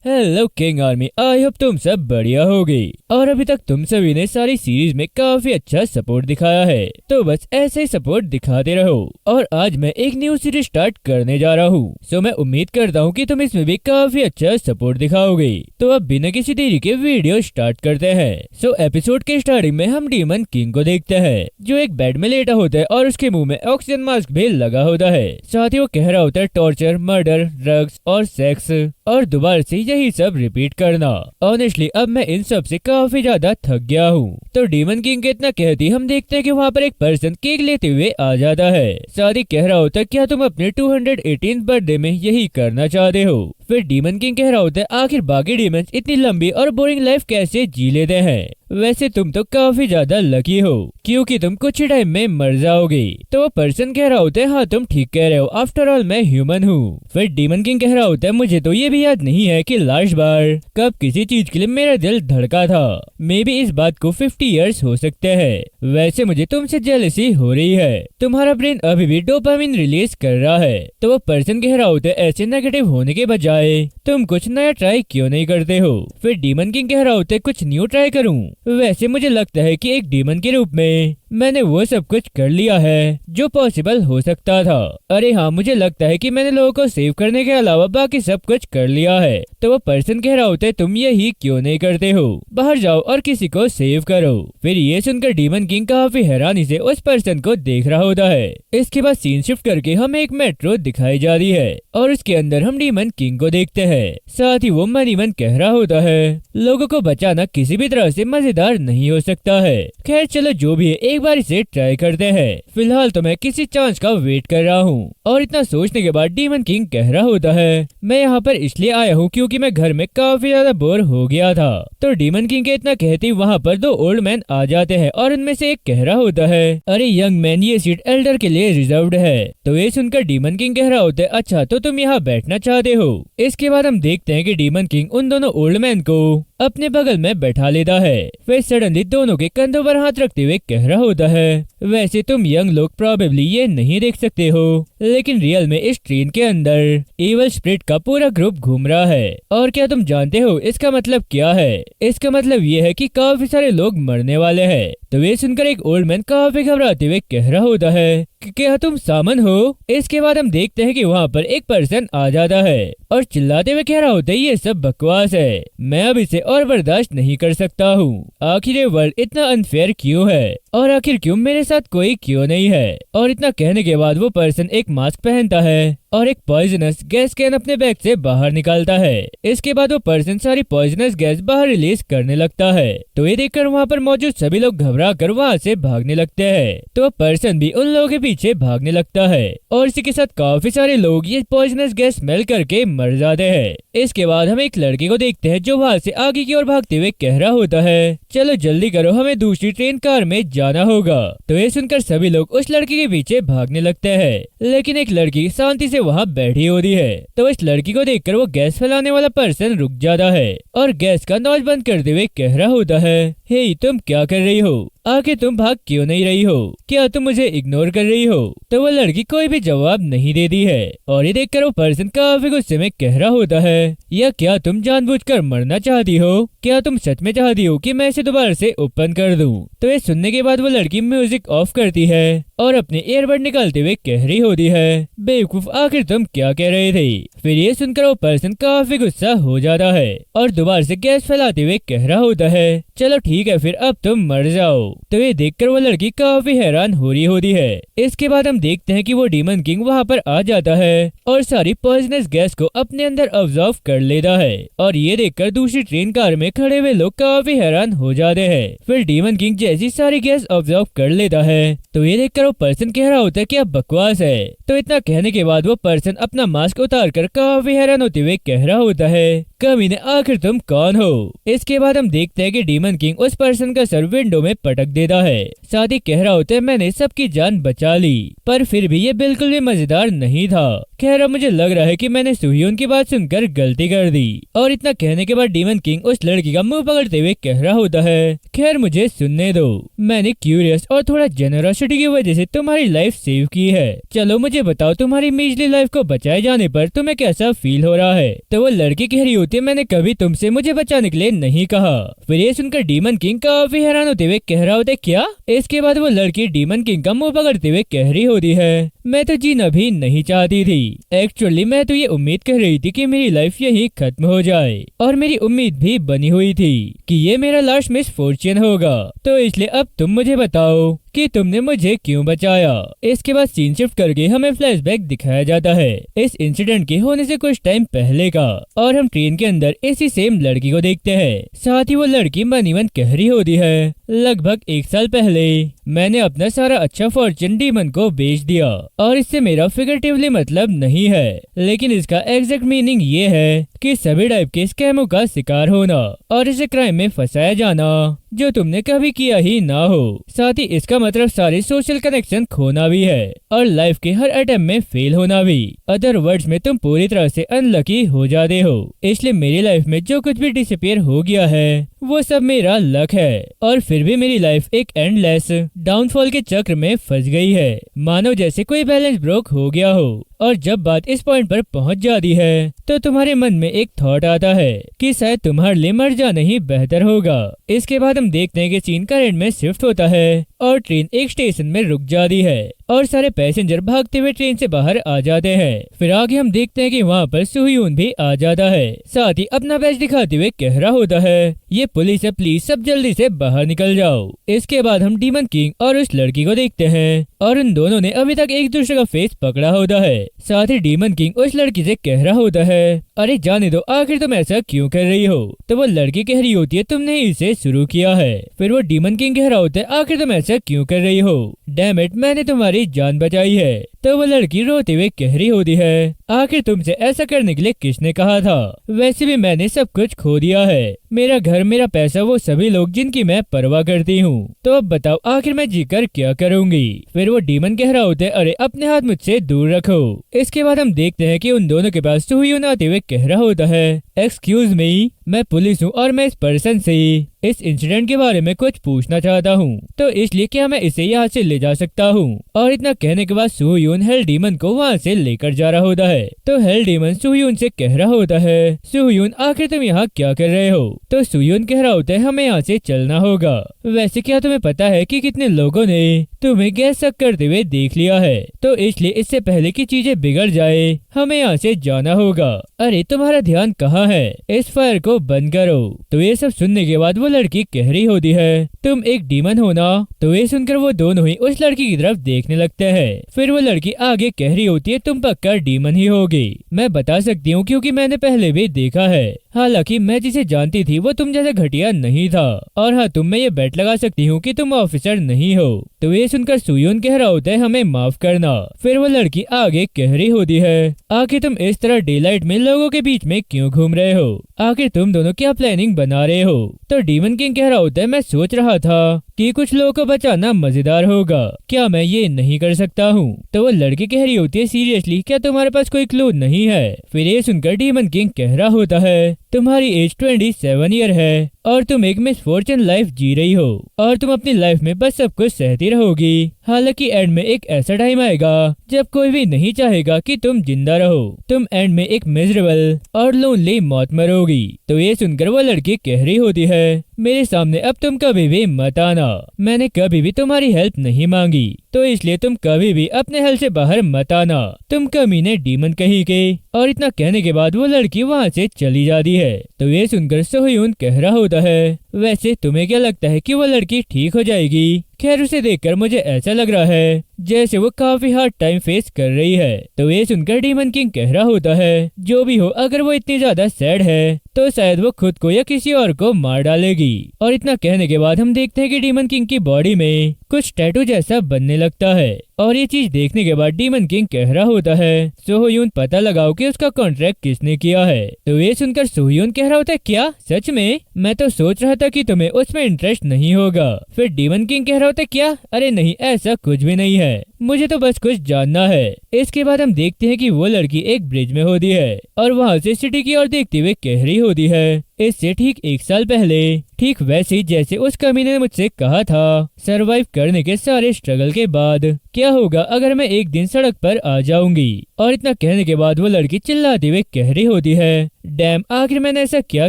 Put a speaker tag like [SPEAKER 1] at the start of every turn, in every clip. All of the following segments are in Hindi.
[SPEAKER 1] Hello king army, I hope तुम सब बढ़िया होगे। और अभी तक तुम सभी ने सारी सीरीज में काफी अच्छा सपोर्ट दिखाया है, तो बस ऐसे ही सपोर्ट दिखाते रहो। और आज मैं एक न्यू सीरीज स्टार्ट करने जा रहा हूँ, सो मैं उम्मीद करता हूँ कि तुम इसमें भी काफी अच्छा सपोर्ट दिखाओगे। तो अब बिना किसी देरी के वीडियो स्टार्ट करते हैं। सो एपिसोड के स्टार्टिंग में हम डीमन किंग को देखते हैं, जो एक बेड में लेटा होता है और उसके मुंह में ऑक्सीजन मास्क भी लगा होता है। साथ ही वो कह रहा होता है टॉर्चर, मर्डर, ड्रग्स और सेक्स, और दोबारा से यही सब रिपीट करना। ऑनेस्टली अब मैं इन सब से काफी ज्यादा थक गया हूँ। तो डीमन किंग के इतना कहती हम देखते हैं कि वहाँ पर एक पर्सन केक लेते हुए आ जाता है। साथ ही कह रहा होता है क्या तुम अपने 218th बर्थडे में यही करना चाहते हो। फिर डीमन किंग कह रहा होता है आखिर बाकी डीमंस इतनी लंबी और बोरिंग लाइफ कैसे जी लेते हैं। वैसे तुम तो काफी ज्यादा लकी हो, क्योंकि तुम कुछ ही टाइम में मर जाओगे। तो वो पर्सन कह रहा होता है हाँ तुम ठीक कह रहे हो, आफ्टर ऑल मैं ह्यूमन हूँ। फिर डीमन किंग कह रहा होता है मुझे तो ये भी याद नहीं है कि लास्ट बार कब किसी चीज के लिए मेरा दिल धड़का था। मे बी इस बात को 50 इयर्स हो सकते हैं। वैसे मुझे तुमसे जेलसी हो रही है, तुम्हारा ब्रेन अभी भी डोपामिन रिलीज कर रहा है। तो वो पर्सन कह रहा होता है ऐसे नेगेटिव होने के बजाय तुम कुछ नया ट्राई क्यों नहीं करते हो। फिर डीमन किंग कह रहा होता है कुछ न्यू ट्राई करूं। वैसे मुझे लगता है कि एक डीमन के रूप में मैंने वो सब कुछ कर लिया है जो पॉसिबल हो सकता था। अरे हाँ, मुझे लगता है कि मैंने लोगों को सेव करने के अलावा बाकी सब कुछ कर लिया है। तो वो पर्सन कह रहा होता है तुम यही क्यों नहीं करते हो, बाहर जाओ और किसी को सेव करो। फिर ये सुनकर डीमन किंग काफी हैरानी से उस पर्सन को देख रहा होता है। इसके बाद सीन शिफ्ट करके हमें एक मेट्रो दिखाई जा रही है और उसके अंदर हम डीमन किंग को देखते हैं। साथ ही वो मन ही मन कह रहा होता है लोगों को बचाना किसी भी तरह से मजेदार नहीं हो सकता है। खैर चलो जो भी है, एक बार इसे ट्राई करते हैं। फिलहाल तो मैं किसी चांस का वेट कर रहा हूँ। और इतना सोचने के बाद डीमन किंग कह रहा होता है मैं यहाँ पर इसलिए आया हूँ क्योंकि मैं घर में काफी ज्यादा बोर हो गया था। तो डीमन किंग के इतना कहते वहाँ पर दो ओल्ड मैन आ जाते हैं और उनमें से एक कह रहा होता है अरे यंग मैन, ये सीट एल्डर के लिए रिजर्व्ड है। तो ये सुनकर डीमन किंग कह रहा होता है अच्छा तो तुम यहाँ बैठना चाहते हो। इसके बाद हम देखते हैं कि डीमन किंग उन दोनों ओल्ड मैन को अपने बगल में बैठा लेता है। फिर सडनली दोनों के कंधों पर हाथ रखते हुए कह रहा होता है वैसे तुम यंग लोग प्रोबेबली ये नहीं देख सकते हो, लेकिन रियल में इस ट्रेन के अंदर इवल स्पिरिट का पूरा ग्रुप घूम रहा है। और क्या तुम जानते हो इसका मतलब क्या है? इसका मतलब ये है कि काफी सारे लोग मरने वाले हैं। तो ये सुनकर एक ओल्ड मैन काफी घबराते हुए कह रहा होता है कि क्या तुम सामन हो। इसके बाद हम देखते हैं कि वहाँ पर एक पर्सन आ जाता है और चिल्लाते हुए कह रहा होता है ये सब बकवास है, मैं अब इसे और बर्दाश्त नहीं कर सकता हूँ। आखिर ये वर्ल्ड इतना अनफेयर क्यों है और आखिर क्यों मेरे साथ कोई क्यों नहीं है। और इतना कहने के बाद वो पर्सन एक मास्क पहनता है और एक पॉइजनस गैस कैन अपने बैग से बाहर निकालता है। इसके बाद वो पर्सन सारी पॉइजनस गैस बाहर रिलीज करने लगता है। तो ये देखकर वहाँ पर मौजूद सभी लोग घबरा कर वहाँ से भागने लगते हैं। तो वो पर्सन भी उन लोगों के पीछे भागने लगता है और इसी के साथ काफी सारे लोग ये पॉइजनस गैस स्मेल करके मर जाते हैं। इसके बाद हम एक लड़के को देखते हैं जो वहाँ से आगे की ओर भागते हुए कह रहा होता है चलो जल्दी करो, हमें दूसरी ट्रेन कार में जाना होगा। तो ये सुनकर सभी लोग उस लड़के के पीछे भागने लगते हैं, लेकिन एक लड़की शांति से वहाँ बैठी होती है। तो इस लड़की को देखकर वो गैस फैलाने वाला पर्सन रुक जाता है और गैस का नॉज बंद करते हुए कह रहा होता है हे तुम क्या कर रही हो, आखिर तुम भाग क्यों नहीं रही हो, क्या तुम मुझे इग्नोर कर रही हो। तो वो लड़की कोई भी जवाब नहीं देती है और ये देखकर वो पर्सन काफी गुस्से में कह रहा होता है या क्या तुम जानबूझकर मरना चाहती हो, क्या तुम सच में चाहती हो कि मैं इसे दोबारा से ओपन कर दूं। तो ये सुनने के बाद वो लड़की म्यूजिक ऑफ करती है और अपने ईयरबड निकालते हुए कह रही होती है बेवकूफ, आखिर तुम क्या कह रहे थे। फिर ये सुनकर वो पर्सन काफी गुस्सा हो जाता है और दोबारा से गैस फैलाते हुए कह रहा होता है चलो ठीक है फिर अब तुम मर जाओ। तो ये देखकर वो लड़की काफी हैरान हो रही होती है। इसके बाद हम देखते हैं कि वो डीमन किंग वहाँ पर आ जाता है और सारी पॉइजनस गैस को अपने अंदर ऑब्जॉर्व कर लेता है। और ये देखकर दूसरी ट्रेन कार में खड़े हुए लोग काफी हैरान हो जाते हैं। फिर डीमन किंग जैसी सारी गैस ऑब्जॉर्व कर लेता है तो ये देखकर वो पर्सन कह रहा होता है कि अब बकवास है। तो इतना कहने के बाद वो पर्सन अपना मास्क उतार कर काफी हैरान होते हुए कह रहा होता है कमीने, आखिर तुम कौन हो। इसके बाद हम देखते हैं कि डीमन किंग उस पर्सन का सर विंडो में पटक देता है। साथ ही कह रहा होता है मैंने सबकी जान बचा ली, पर फिर भी ये बिल्कुल भी मजेदार नहीं था। कह रहा मुझे लग रहा है कि मैंने सुहियोन की बात सुनकर गलती कर दी। और इतना कहने के बाद डीमन किंग उस लड़की का मुंह पकड़ते हुए कह रहा होता है खैर मुझे सुनने दो, मैंने क्यूरियस और थोड़ा जेनरोसिटी की वजह से तुम्हारी लाइफ सेव की है। चलो मुझे बताओ तुम्हारी मीजली लाइफ को बचाए जाने पर तुम्हें कैसा फील हो रहा है। तो वो लड़की कह रही होती है मैंने कभी तुमसे मुझे बचाने के लिए नहीं कहा। फिर ये सुनकर डीमन किंग काफी हैरान होते हुए कह रहा होता है क्या। इसके बाद वो लड़की डीमन किंग का मुंह पकड़ते हुए कह रही होती है मैं तो जीना भी नहीं चाहती थी। एक्चुअली मैं तो ये उम्मीद कर रही थी कि मेरी लाइफ यही खत्म हो जाए, और मेरी उम्मीद भी बनी हुई थी कि ये मेरा लास्ट मिसफॉर्चून होगा। तो इसलिए अब तुम मुझे बताओ कि तुमने मुझे क्यों बचाया। इसके बाद सीन शिफ्ट करके हमें फ्लैशबैक दिखाया जाता है इस इंसिडेंट के होने से कुछ टाइम पहले का, और हम ट्रेन के अंदर इसी सेम लड़की को देखते हैं। साथ ही वो लड़की मन ही मन कह रही होती है लगभग 1 साल पहले मैंने अपना सारा अच्छा फॉर्चून डीमन को बेच दिया, और इससे मेरा फिगरेटिवली मतलब नहीं है, लेकिन इसका एग्जैक्ट मीनिंग ये है कि सभी टाइप के स्कैमों का शिकार होना और इसे क्राइम में फंसाया जाना जो तुमने कभी किया ही ना हो। साथ ही इसका मतलब सारे सोशल कनेक्शन खोना भी है और लाइफ के हर अटेम्प्ट में फेल होना भी। अदर वर्ड्स में तुम पूरी तरह से अनलकी हो जाते हो। इसलिए मेरी लाइफ में जो कुछ भी डिसअपीयर हो गया है वो सब मेरा लक है, और फिर भी मेरी लाइफ एक एंडलेस डाउनफॉल के चक्र में फंस गई है, मानो जैसे कोई बैलेंस ब्रोक हो गया हो। और जब बात इस पॉइंट पर पहुंच जाती है तो तुम्हारे मन में एक थॉट आता है कि शायद तुम्हारे लिए मर जाना ही बेहतर होगा। इसके बाद हम देखते हैं कि सीन करंट में शिफ्ट होता है और ट्रेन एक स्टेशन में रुक जाती है और सारे पैसेंजर भागते हुए ट्रेन से बाहर आ जाते हैं। फिर आगे हम देखते हैं कि वहाँ पर सुहियून भी आ जाता है, साथ ही अपना बैच दिखाते हुए कह रहा होता है ये पुलिस है, प्लीज सब जल्दी से बाहर निकल जाओ। इसके बाद हम डीमन किंग और उस लड़की को देखते हैं और उन दोनों ने अभी तक एक दूसरे का फेस पकड़ा होता है। साथ ही डीमन किंग उस लड़की से कह रहा होता है अरे जाने दो, आखिर तुम ऐसा क्यों कर रही हो। तो वो लड़की कह रही होती है तुमने इसे शुरू किया है। फिर वो डीमन किंग कह रहा होता है आखिर तुम ऐसा क्यों कर रही हो, डैम इट मैंने तुम्हारी जान बचाई है। तो वो लड़की रोते हुए कह रही होती है आखिर तुमसे ऐसा करने के लिए किसने कहा था, वैसे भी मैंने सब कुछ खो दिया है, मेरा घर, मेरा पैसा, वो सभी लोग जिनकी मैं परवाह करती हूँ। तो अब बताओ आखिर मैं जीकर क्या करूंगी। फिर वो डीमन कह रहा होता है अरे अपने हाथ मुझसे दूर रखो। इसके बाद हम देखते हैं कि उन दोनों के पास सुहियून आते हुए कह रहा होता है एक्सक्यूज मी, मैं पुलिस हूँ और मैं इस पर्सन से इस इंसिडेंट के बारे में कुछ पूछना चाहता हूँ, तो इसलिए क्या मैं इसे यहाँ से ले जा सकता हूँ। और इतना कहने के बाद सुहियून हेल डीमन को वहाँ से लेकर जा रहा होता है। तो हेल डीमन सुहियून से कह रहा होता है सुहियून आखिर तुम यहाँ क्या कर रहे हो। तो सुहियून कह रहा होता है हमें यहाँ से चलना होगा। वैसे क्या तुम्हें पता है कि कितने लोगों ने तुम्हें गैस शक करते हुए देख लिया है, तो इसलिए इससे पहले कि चीजें बिगड़ जाए हमें यहाँ से जाना होगा। अरे तुम्हारा ध्यान कहाँ है, इस फायर को बंद करो। तो ये सब सुनने के बाद वो लड़की कह रही होती है तुम एक डीमन हो ना। तो ये सुनकर वो दोनों ही उस लड़की की तरफ देखने लगते हैं। फिर वो लड़की आगे कह रही होती है तुम पक्का डीमन ही होगी, मैं बता सकती हूँ क्योंकि मैंने पहले भी देखा है। हालांकि मैं जिसे जानती थी वो तुम जैसा घटिया नहीं था, और हाँ तुम मैं ये बेट लगा सकती हूँ कि तुम ऑफिसर नहीं हो। तो ये सुनकर सुहियून कह रहा होता है हमें माफ करना। फिर वो लड़की आगे कह रही होती है आखिर तुम इस तरह डे लाइट में लोगों के बीच में क्यों घूम रहे हो, आखिर तुम दोनों क्या प्लानिंग बना रहे हो। तो डीमन किंग कह रहा होता है मैं सोच रहा था कि कुछ लोगों को बचाना मजेदार होगा, क्या मैं ये नहीं कर सकता हूँ। तो वो लड़की कह रही होती है सीरियसली क्या तुम्हारे पास कोई क्लू नहीं है। फिर ये सुनकर डीमन किंग कह रहा होता है तुम्हारी एज 27 ईयर है और तुम एक मिसफॉर्चून लाइफ जी रही हो और तुम अपनी लाइफ में बस सब कुछ सहती रहोगी। हालांकि एंड में एक ऐसा टाइम आएगा जब कोई भी नहीं चाहेगा कि तुम जिंदा रहो, तुम एंड में एक मिजरेबल और लोनली मौत मरोगी। तो ये सुनकर वो लड़की कह रही होती है मेरे सामने अब तुम कभी भी मत आना, मैंने कभी भी तुम्हारी हेल्प नहीं मांगी, तो इसलिए तुम कभी भी अपने हेल से बाहर मत आना, तुम कमीने डीमन कहीं के। और इतना कहने के बाद वो लड़की वहाँ से चली जाती है। तो ये सुनकर सुहियून कह रहा होता है वैसे तुम्हें क्या लगता है कि वो लड़की ठीक हो जाएगी। खैर उसे देखकर मुझे ऐसा लग रहा है जैसे वो काफी हार्ड टाइम फेस कर रही है। तो ये सुनकर डीमन किंग कह रहा होता है जो भी हो अगर वो इतनी ज्यादा सैड है तो शायद वो खुद को या किसी और को मार डालेगी। और इतना कहने के बाद हम देखते हैं कि डीमन किंग की बॉडी में कुछ टैटू जैसा बनने लगता है। और ये चीज देखने के बाद डीमन किंग कह रहा होता है, सोहयुन पता लगाओ कि उसका कॉन्ट्रैक्ट किसने किया है। तो ये सुनकर सोहयुन कह रहा होता है, क्या सच में? मैं तो सोच रहा था कि तुम्हें उसमें इंटरेस्ट नहीं होगा। फिर डीमन किंग कह रहा होता है, क्या? अरे नहीं, ऐसा कुछ भी नहीं है, मुझे तो बस कुछ जानना है। इसके बाद हम देखते हैं कि वो लड़की एक ब्रिज में होती है और वहाँ से सिटी की ओर देखते हुए कह रही होती है, इससे ठीक 1 साल पहले, ठीक वैसे जैसे उस कमीने ने मुझसे कहा था, सरवाइव करने के सारे स्ट्रगल के बाद क्या होगा अगर मैं एक दिन सड़क पर आ जाऊंगी। और इतना कहने के बाद वो लड़की चिल्लाते हुए कह रही होती है, डैम, आखिर मैंने ऐसा क्या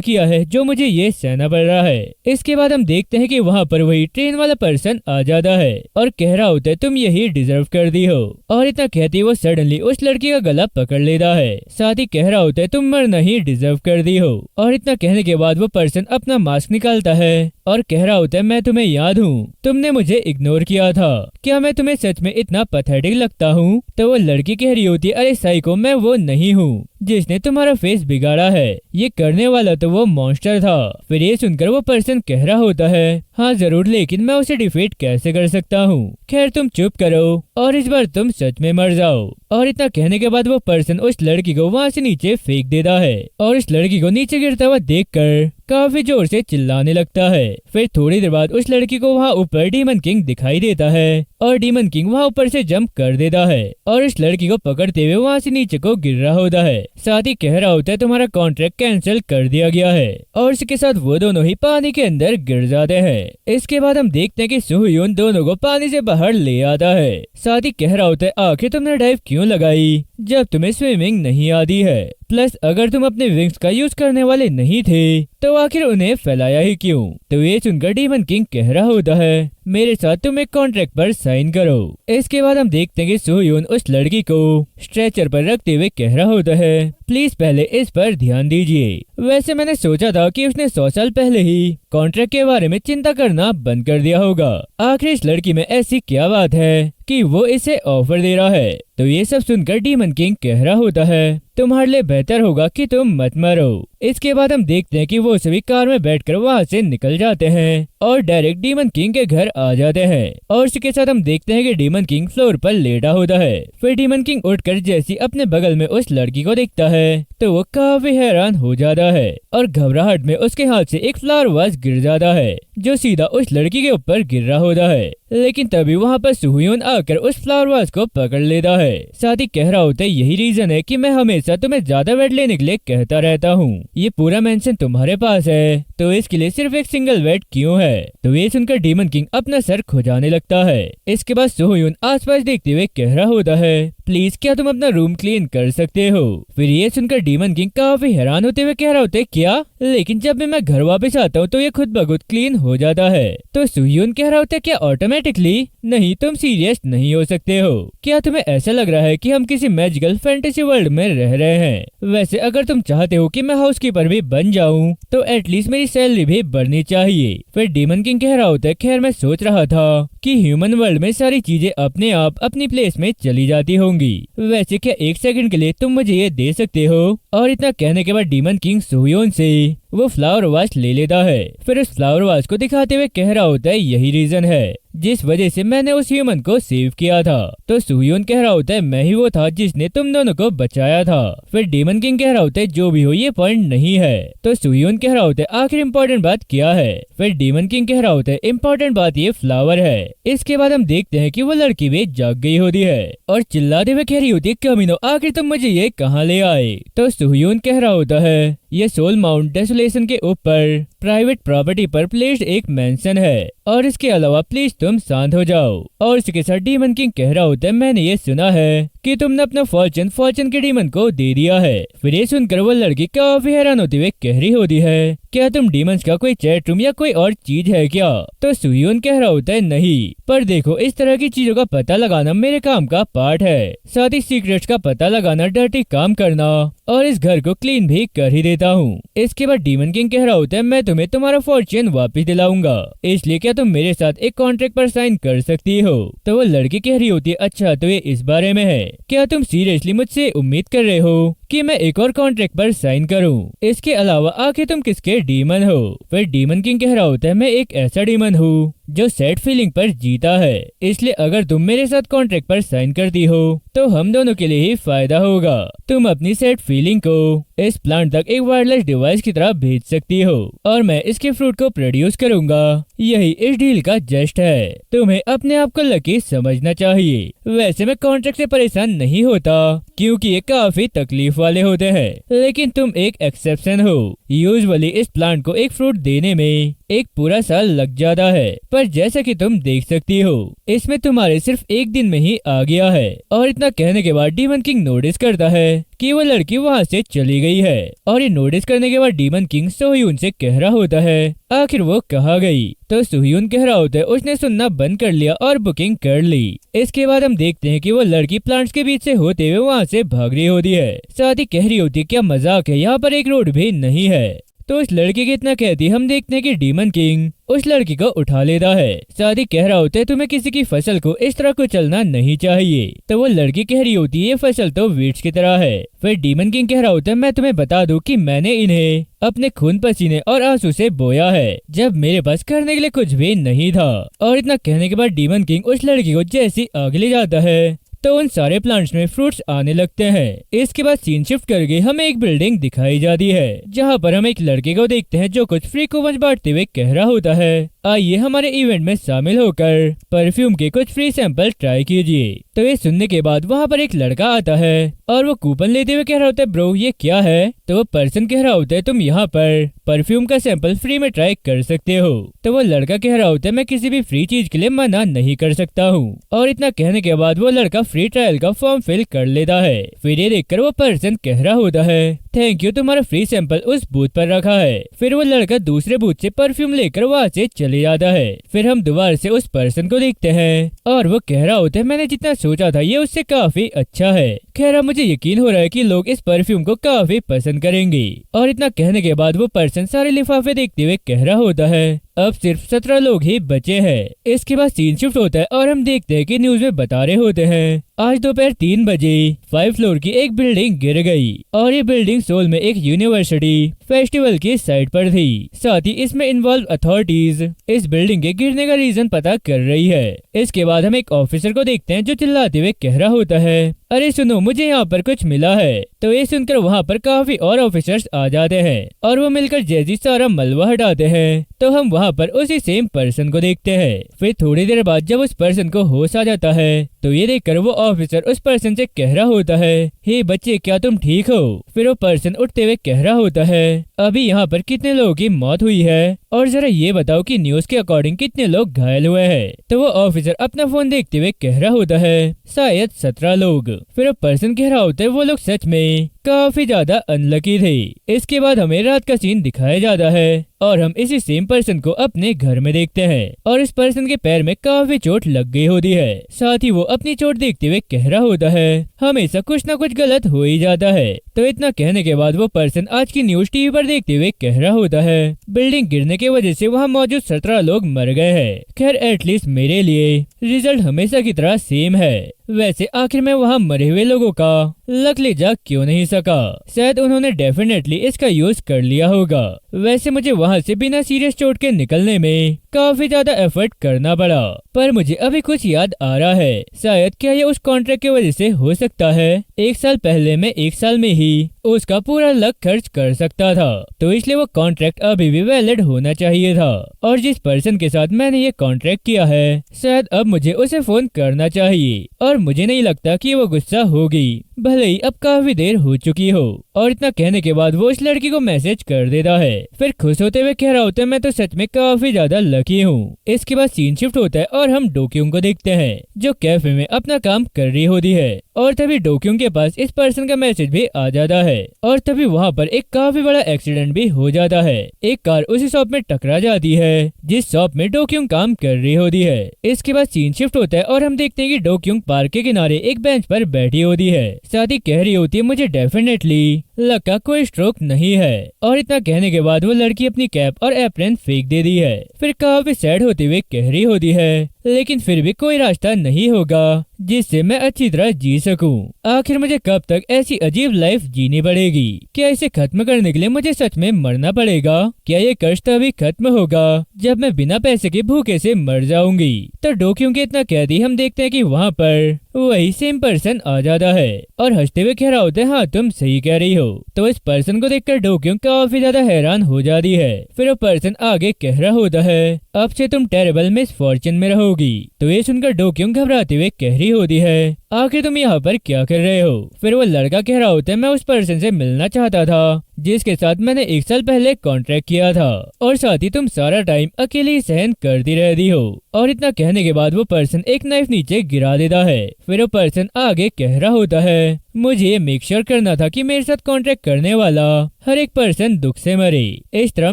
[SPEAKER 1] किया है जो मुझे ये सहना पड़ रहा है। इसके बाद हम देखते हैं कि वहाँ पर वही ट्रेन वाला पर्सन आ जाता है और कह रहा होता है, तुम यही डिजर्व कर दी हो। और इतना कहते वो सडनली उस लड़की का गला पकड़ लेता है, साथ ही कह रहा होता है, तुम मरना ही डिजर्व कर दी हो। और इतना कहने के बाद वो पर्सन अपना मास्क निकालता है और कह रहा होता है, मैं तुम्हें याद हूँ, तुमने मुझे इग्नोर किया था, क्या मैं तुम्हें सच में इतना पैथेटिक लगता हूँ? तो वो लड़की कह रही होती है, अरे साइको, मैं वो नहीं हूँ जिसने तुम्हारा फेस बिगाड़ा है, ये करने वाला तो वो मॉन्स्टर था। फिर ये सुनकर वो पर्सन कह रहा होता है, हाँ जरूर, लेकिन मैं उसे डिफीट कैसे कर सकता हूँ? खैर तुम चुप करो और इस बार तुम सच में मर जाओ। और इतना कहने के बाद वो पर्सन उस लड़की को वहाँ से नीचे फेंक देता है और उस लड़की को नीचे गिरता हुआ देखकर काफी जोर से चिल्लाने लगता है। फिर थोड़ी देर बाद उस लड़की को वहाँ ऊपर डीमन किंग दिखाई देता है और डीमन किंग वहाँ ऊपर से जंप कर देता है और इस लड़की को पकड़ते हुए वहाँ से नीचे को गिर रहा होता है। साथ ही कह रहा होता है, तुम्हारा कॉन्ट्रैक्ट कैंसिल कर दिया गया है। और इसके साथ वो दोनों ही पानी के अंदर गिर जाते हैं। इसके बाद हम देखते हैं कि सोहयुन दोनों को पानी से बाहर ले आता है। साथ ही कह रहा होता है, आखिर तुमने डाइव क्यों लगाई जब तुम्हें स्विमिंग नहीं आती है? प्लस अगर तुम अपने विंग्स का यूज करने वाले नहीं थे तो आखिर उन्हें फैलाया ही क्यों? तो ये सुनकर डीमन किंग कह रहा होता है, मेरे साथ तुम एक कॉन्ट्रैक्ट पर साइन करो। इसके बाद हम देखते हैं कि सोहयुन उस लड़की को स्ट्रेचर पर रखते हुए कह रहा होता है, प्लीज पहले इस पर ध्यान दीजिए। वैसे मैंने सोचा था कि उसने 100 साल पहले ही कॉन्ट्रैक्ट के बारे में चिंता करना बंद कर दिया होगा। आखिर इस लड़की में ऐसी क्या बात है कि वो इसे ऑफर दे रहा है? तो ये सब सुनकर डीमन किंग कह रहा होता है, तुम्हारे लिए बेहतर होगा कि तुम मत मरो। इसके बाद हम देखते हैं कि वो सभी कार में बैठकर वहाँ से निकल जाते हैं और डायरेक्ट डीमन किंग के घर आ जाते हैं। और इसके साथ हम देखते हैं कि डीमन किंग फ्लोर पर लेटा होता है। फिर डीमन किंग उठकर जैसे अपने बगल में उस लड़की को देखता है तो वो काफी हैरान हो जाता है और घबराहट में उसके हाथ से एक फ्लावर वाज गिर जाता है जो सीधा उस लड़की के ऊपर गिर रहा होता है। लेकिन तभी वहाँ पर सोहयुन आकर उस फ्लावर वाज को पकड़ लेता है। साथ ही कह रहा होता है, यही रीजन है कि मैं हमेशा तुम्हें ज्यादा वेट लेने के लिए कहता रहता हूँ। ये पूरा मेंशन तुम्हारे पास है तो इसके लिए सिर्फ एक सिंगल वेट क्यों है? तो ये सुनकर डीमन किंग अपना सर खुजाने लगता है। इसके बाद सोहयुन आसपास देखते हुए कह रहा होता है, प्लीज क्या तुम अपना रूम क्लीन कर सकते हो? फिर ये सुनकर डीमन किंग काफी हैरान होते हुए कह रहा होता है, क्या? लेकिन जब भी मैं घर वापस आता हूँ तो ये खुद ब खुद क्लीन हो जाता है। तो सोहयुन कह रहा होता है, क्या ऑटोमेटिकली? नहीं, तुम सीरियस नहीं हो सकते हो। क्या तुम्हें ऐसा लग रहा है कि हम किसी मैजिकल फैंटेसी वर्ल्ड में रह रहे हैं? वैसे अगर तुम चाहते हो कि मैं हाउसकीपर भी बन जाऊं तो एटलीस्ट मेरी सैलरी भी बढ़नी चाहिए। फिर डीमन किंग कह रहा होता है, खैर मैं सोच रहा था कि ह्यूमन वर्ल्ड में सारी चीजें अपने आप अपनी प्लेस में चली जाती होंगी। वैसे क्या 1 सेकंड के लिए तुम मुझे ये दे सकते हो? और इतना कहने के बाद डीमन किंग सोहयुन से वो फ्लावर वाश ले लेता है। फिर उस फ्लावर वाश को दिखाते हुए कह रहा होता है, यही रीजन है जिस वजह से मैंने उस ह्यूमन को सेव किया था। तो सोहयुन कह रहा होता है, मैं ही वो था जिसने तुम दोनों को बचाया था। फिर डीमन किंग कह रहा होता है, जो भी हो ये पॉइंट नहीं है। तो सोहयुन कह रहा होता है, आखिर इम्पोर्टेंट बात क्या है? फिर डीमन किंग कह रहा होता है, इम्पोर्टेंट बात ये फ्लावर है। इसके बाद हम देखते हैं कि वो लड़की भी जाग गई होती है और चिल्लाते हुए कह रही होती है, कमीनो आखिर तुम मुझे ये कहाँ ले आए? तो सोहयुन कह रहा होता है, ये सोल माउंट डेसोलेशन के ऊपर प्राइवेट प्रॉपर्टी पर प्लेस्ड एक मेंशन है और इसके अलावा प्लीज तुम शांत हो जाओ। और इसके साथ डीमन किंग कह रहा होता है, मैंने ये सुना है कि तुमने अपना फॉर्चून के डीमन को दे दिया है। फिर ये सुनकर वो लड़की काफी हैरान होती हुए कह रही होती है, क्या तुम डीमंस का कोई चैट रूम या कोई और चीज है क्या? तो सोहयुन कह रहा होता है, नहीं, पर देखो इस तरह की चीजों का पता लगाना मेरे काम का पार्ट है। साथ ही सीक्रेट्स का पता लगाना, डर्टी काम करना और इस घर को क्लीन भी कर ही देता हूँ। इसके बाद डीमन किंग कह रहा होता है, मैं तुम्हें तुम्हारा फॉर्चून वापस दिलाऊंगा, इसलिए क्या तुम मेरे साथ एक कॉन्ट्रैक्ट पर साइन कर सकती हो? तो वो लड़की कह रही होती है, अच्छा तो ये इस बारे में है, क्या तुम सीरियसली मुझसे उम्मीद कर रहे हो कि मैं एक और कॉन्ट्रैक्ट पर साइन करूं। इसके अलावा आखिर तुम किसके डीमन हो? फिर डीमन किंग कह रहा होता है मैं एक ऐसा डीमन हूँ जो सैड फीलिंग पर जीता है, इसलिए अगर तुम मेरे साथ कॉन्ट्रैक्ट पर साइन करती हो तो हम दोनों के लिए ही फायदा होगा। तुम अपनी सैड फीलिंग को इस प्लांट तक एक वायरलेस डिवाइस की तरह भेज सकती हो और मैं इसके फ्रूट को प्रोड्यूस करूंगा। यही इस डील का जस्ट है। तुम्हें अपने आप को लकी समझना चाहिए। वैसे मैं कॉन्ट्रैक्ट से परेशान नहीं होता क्योंकि ये काफी तकलीफ वाले होते हैं, लेकिन तुम एक एक्सेप्शन हो। यूजुअली इस प्लांट को एक फ्रूट देने में एक पूरा साल लग जाता है, पर जैसा कि तुम देख सकती हो इसमें तुम्हारे सिर्फ एक दिन में ही आ गया है। और इतना कहने के बाद डीमन किंग नोटिस करता है कि वो लड़की वहाँ से चली गई है और ये नोटिस करने के बाद डीमन किंग सोह्यून से कह रहा होता है आखिर वो कहाँ गई? तो सोह्यून कह रहा होता है उसने सुनना बंद कर लिया और बुकिंग कर ली। इसके बाद हम देखते हैं कि वो लड़की प्लांट्स के बीच से होते हुए वहाँ से भाग रही होती है। साथ ही कह रही होती है क्या मजाक है, यहाँ पर एक रोड भी नहीं है। तो उस लड़की की इतना कहती हम देखते हैं कि डीमन किंग उस लड़की को उठा लेता है। साथ ही कह रहा होता है तुम्हें किसी की फसल को इस तरह कुचलना नहीं चाहिए। तो वो लड़की कह रही होती है ये फसल तो वीड्स की तरह है। फिर डीमन किंग कह रहा होता है मैं तुम्हें बता दूं कि मैंने इन्हें अपने खून पसीने और आंसू से बोया है जब मेरे पास करने के लिए कुछ भी नहीं था। और इतना कहने के बाद डीमन किंग उस लड़की को जैसी आगे ले जाता है तो उन सारे प्लांट्स में फ्रूट्स आने लगते हैं। इसके बाद सीन शिफ्ट करके हमें एक बिल्डिंग दिखाई जाती है जहाँ पर हम एक लड़के को देखते हैं जो कुछ फ्री कूपन बांटते हुए कह रहा होता है आइए हमारे इवेंट में शामिल होकर परफ्यूम के कुछ फ्री सैंपल ट्राई कीजिए। तो ये सुनने के बाद वहाँ पर एक लड़का आता है और वो कूपन लेते हुए कह रहा होता है ब्रो ये क्या है? तो वो पर्सन कह रहा होता है तुम यहाँ पर परफ्यूम का सैंपल फ्री में ट्राई कर सकते हो। तो वो लड़का कह रहा होता है मैं किसी भी फ्री चीज के लिए मना नहीं कर सकता हूँ। और इतना कहने के बाद वो लड़का फ्री ट्रायल का फॉर्म फिल कर लेता है। फिर ये देखकर वो पर्सन कह रहा होता है थैंक यू, तुम्हारा फ्री सैंपल उस बूथ पर रखा है। फिर वो लड़का दूसरे बूथ से परफ्यूम लेकर वहाँ से चले जाता है। फिर हम दोबारा से उस पर्सन को देखते हैं और वो कह रहा होता है मैंने जितना सोचा था ये उससे काफी अच्छा है। खैर मुझे यकीन हो रहा है कि लोग इस परफ्यूम को काफी पसंद करेंगे। और इतना कहने के बाद वो पर्सन सारे लिफाफे देखते हुए कह रहा होता है अब सिर्फ 17 लोग ही बचे हैं। इसके बाद सीन शिफ्ट होता है और हम देखते हैं कि न्यूज में बता रहे होते हैं आज दोपहर 3 बजे 5 फ्लोर की एक बिल्डिंग गिर गई और ये बिल्डिंग सोल में एक यूनिवर्सिटी फेस्टिवल की साइट पर थी। साथ ही इसमें इन्वॉल्व अथॉरिटीज इस बिल्डिंग के गिरने का रीजन पता कर रही है। इसके बाद हम एक ऑफिसर को देखते हैं जो चिल्लाते हुए कह रहा होता है अरे सुनो मुझे यहाँ पर कुछ मिला है। तो ये सुनकर वहाँ पर काफी और ऑफिसर्स आ जाते हैं और वो मिलकर जैसी सारा मलबा हटाते हैं तो हम वहाँ पर उसी सेम पर्सन को देखते हैं। फिर थोड़ी देर बाद जब उस पर्सन को होश आ जाता है तो ये देखकर वो ऑफिसर उस पर्सन से कह रहा होता है हे बच्चे क्या तुम ठीक हो? फिर वो पर्सन उठते हुए कह रहा होता है अभी यहाँ पर कितने लोगों की मौत हुई है और जरा ये बताओ कि न्यूज के अकॉर्डिंग कितने लोग घायल हुए हैं। तो वो ऑफिसर अपना फोन देखते हुए कह रहा होता है शायद 17 लोग। फिर वो पर्सन कह रहा होता है वो लोग सच में काफी ज्यादा अनलकी थे। इसके बाद हमें रात का सीन दिखाया जाता है और हम इसी सेम पर्सन को अपने घर में देखते हैं और इस पर्सन के पैर में काफी चोट लग गई होती है। साथ ही वो अपनी चोट देखते हुए कह रहा होता है हमेशा कुछ ना कुछ गलत हो ही जाता है। तो इतना कहने के बाद वो पर्सन आज की न्यूज टीवी पर देखते हुए कह रहा होता है बिल्डिंग गिरने की वजह से वहाँ मौजूद 17 लोग मर गए हैं। खैर एटलीस्ट मेरे लिए रिजल्ट हमेशा की तरह सेम है। वैसे आखिर में वहाँ मरे हुए लोगों का लक ले जा क्यों नहीं सका? शायद उन्होंने डेफिनेटली इसका यूज कर लिया होगा। वैसे मुझे वहाँ से बिना सीरियस चोट के निकलने में काफी ज्यादा एफर्ट करना पड़ा, पर मुझे अभी कुछ याद आ रहा है। शायद क्या ये उस कॉन्ट्रैक्ट की वजह से हो सकता है। 1 साल पहले मैं 1 साल में ही उसका पूरा लक खर्च कर सकता था, तो इसलिए वो कॉन्ट्रैक्ट अभी भी वैलिड होना चाहिए था। और जिस पर्सन के साथ मैंने ये कॉन्ट्रैक्ट किया है शायद अब मुझे उसे फोन करना चाहिए और मुझे नहीं लगता कि वो गुस्सा होगी, भले ही अब काफी देर हो चुकी हो। और इतना कहने के बाद वो उस लड़की को मैसेज कर देता है। फिर खुश होते हुए कह रहा होता है मैं तो सच में काफी ज्यादा लकी हूँ। इसके बाद सीन शिफ्ट होता है और हम डोक्यूंग को देखते हैं जो कैफे में अपना काम कर रही होती है और तभी डोक्यूंग के पास इस पर्सन का मैसेज भी आ जाता है और तभी वहाँ पर एक काफी बड़ा एक्सीडेंट भी हो जाता है। एक कार उसी शॉप में टकरा जाती है जिस शॉप में डोक्यूंग काम कर रही होती है। इसके बाद सीन शिफ्ट होता है और हम देखते हैं कि डोक्यूंग पार्क के किनारे एक बेंच पर बैठी होती है। साथ ही कह रही होती है मुझे डेफिनेटली लक का कोई स्ट्रोक नहीं है। और इतना कहने के बाद वो लड़की अपनी कैप और एप्रन फेंक देती है। फिर काफी सैड होते हुए कह रही होती है लेकिन फिर भी कोई रास्ता नहीं होगा जिससे मैं अच्छी तरह जी सकूं। आखिर मुझे कब तक ऐसी अजीब लाइफ जीनी पड़ेगी? क्या इसे खत्म करने के लिए मुझे सच में मरना पड़ेगा? क्या ये कष्ट अभी खत्म होगा जब मैं बिना पैसे के भूखे से मर जाऊंगी? तो डोक्यूं के इतना कह दी हम देखते हैं कि वहाँ पर वही सेम पर्सन आ जाता है और हंसते हुए कह रहा होता है, हाँ तुम सही कह रही हो। तो इस पर्सन को देखकर डोक्यूं काफी ज्यादा हैरान हो जाती है। फिर वो पर्सन आगे कह रहा होता है, अब से तुम टेरेबल मिसफॉर्चून में रहोगी। तो ये सुनकर डोक्यूं घबराते हुए कह रही होती है, आखिर तुम यहाँ पर क्या कर रहे हो? फिर वो लड़का कह रहा होता है, मैं उस पर्सन से मिलना चाहता था जिसके साथ मैंने 1 साल पहले कॉन्ट्रैक्ट किया था, और साथ ही तुम सारा टाइम अकेले ही सहन करती रहती हो। और इतना कहने के बाद वो पर्सन एक नाइफ नीचे गिरा देता है। फिर वो पर्सन आगे कह रहा होता है, मुझे ये मेक श्योर करना था कि मेरे साथ कॉन्ट्रैक्ट करने वाला हर एक पर्सन दुख से मरे, इस तरह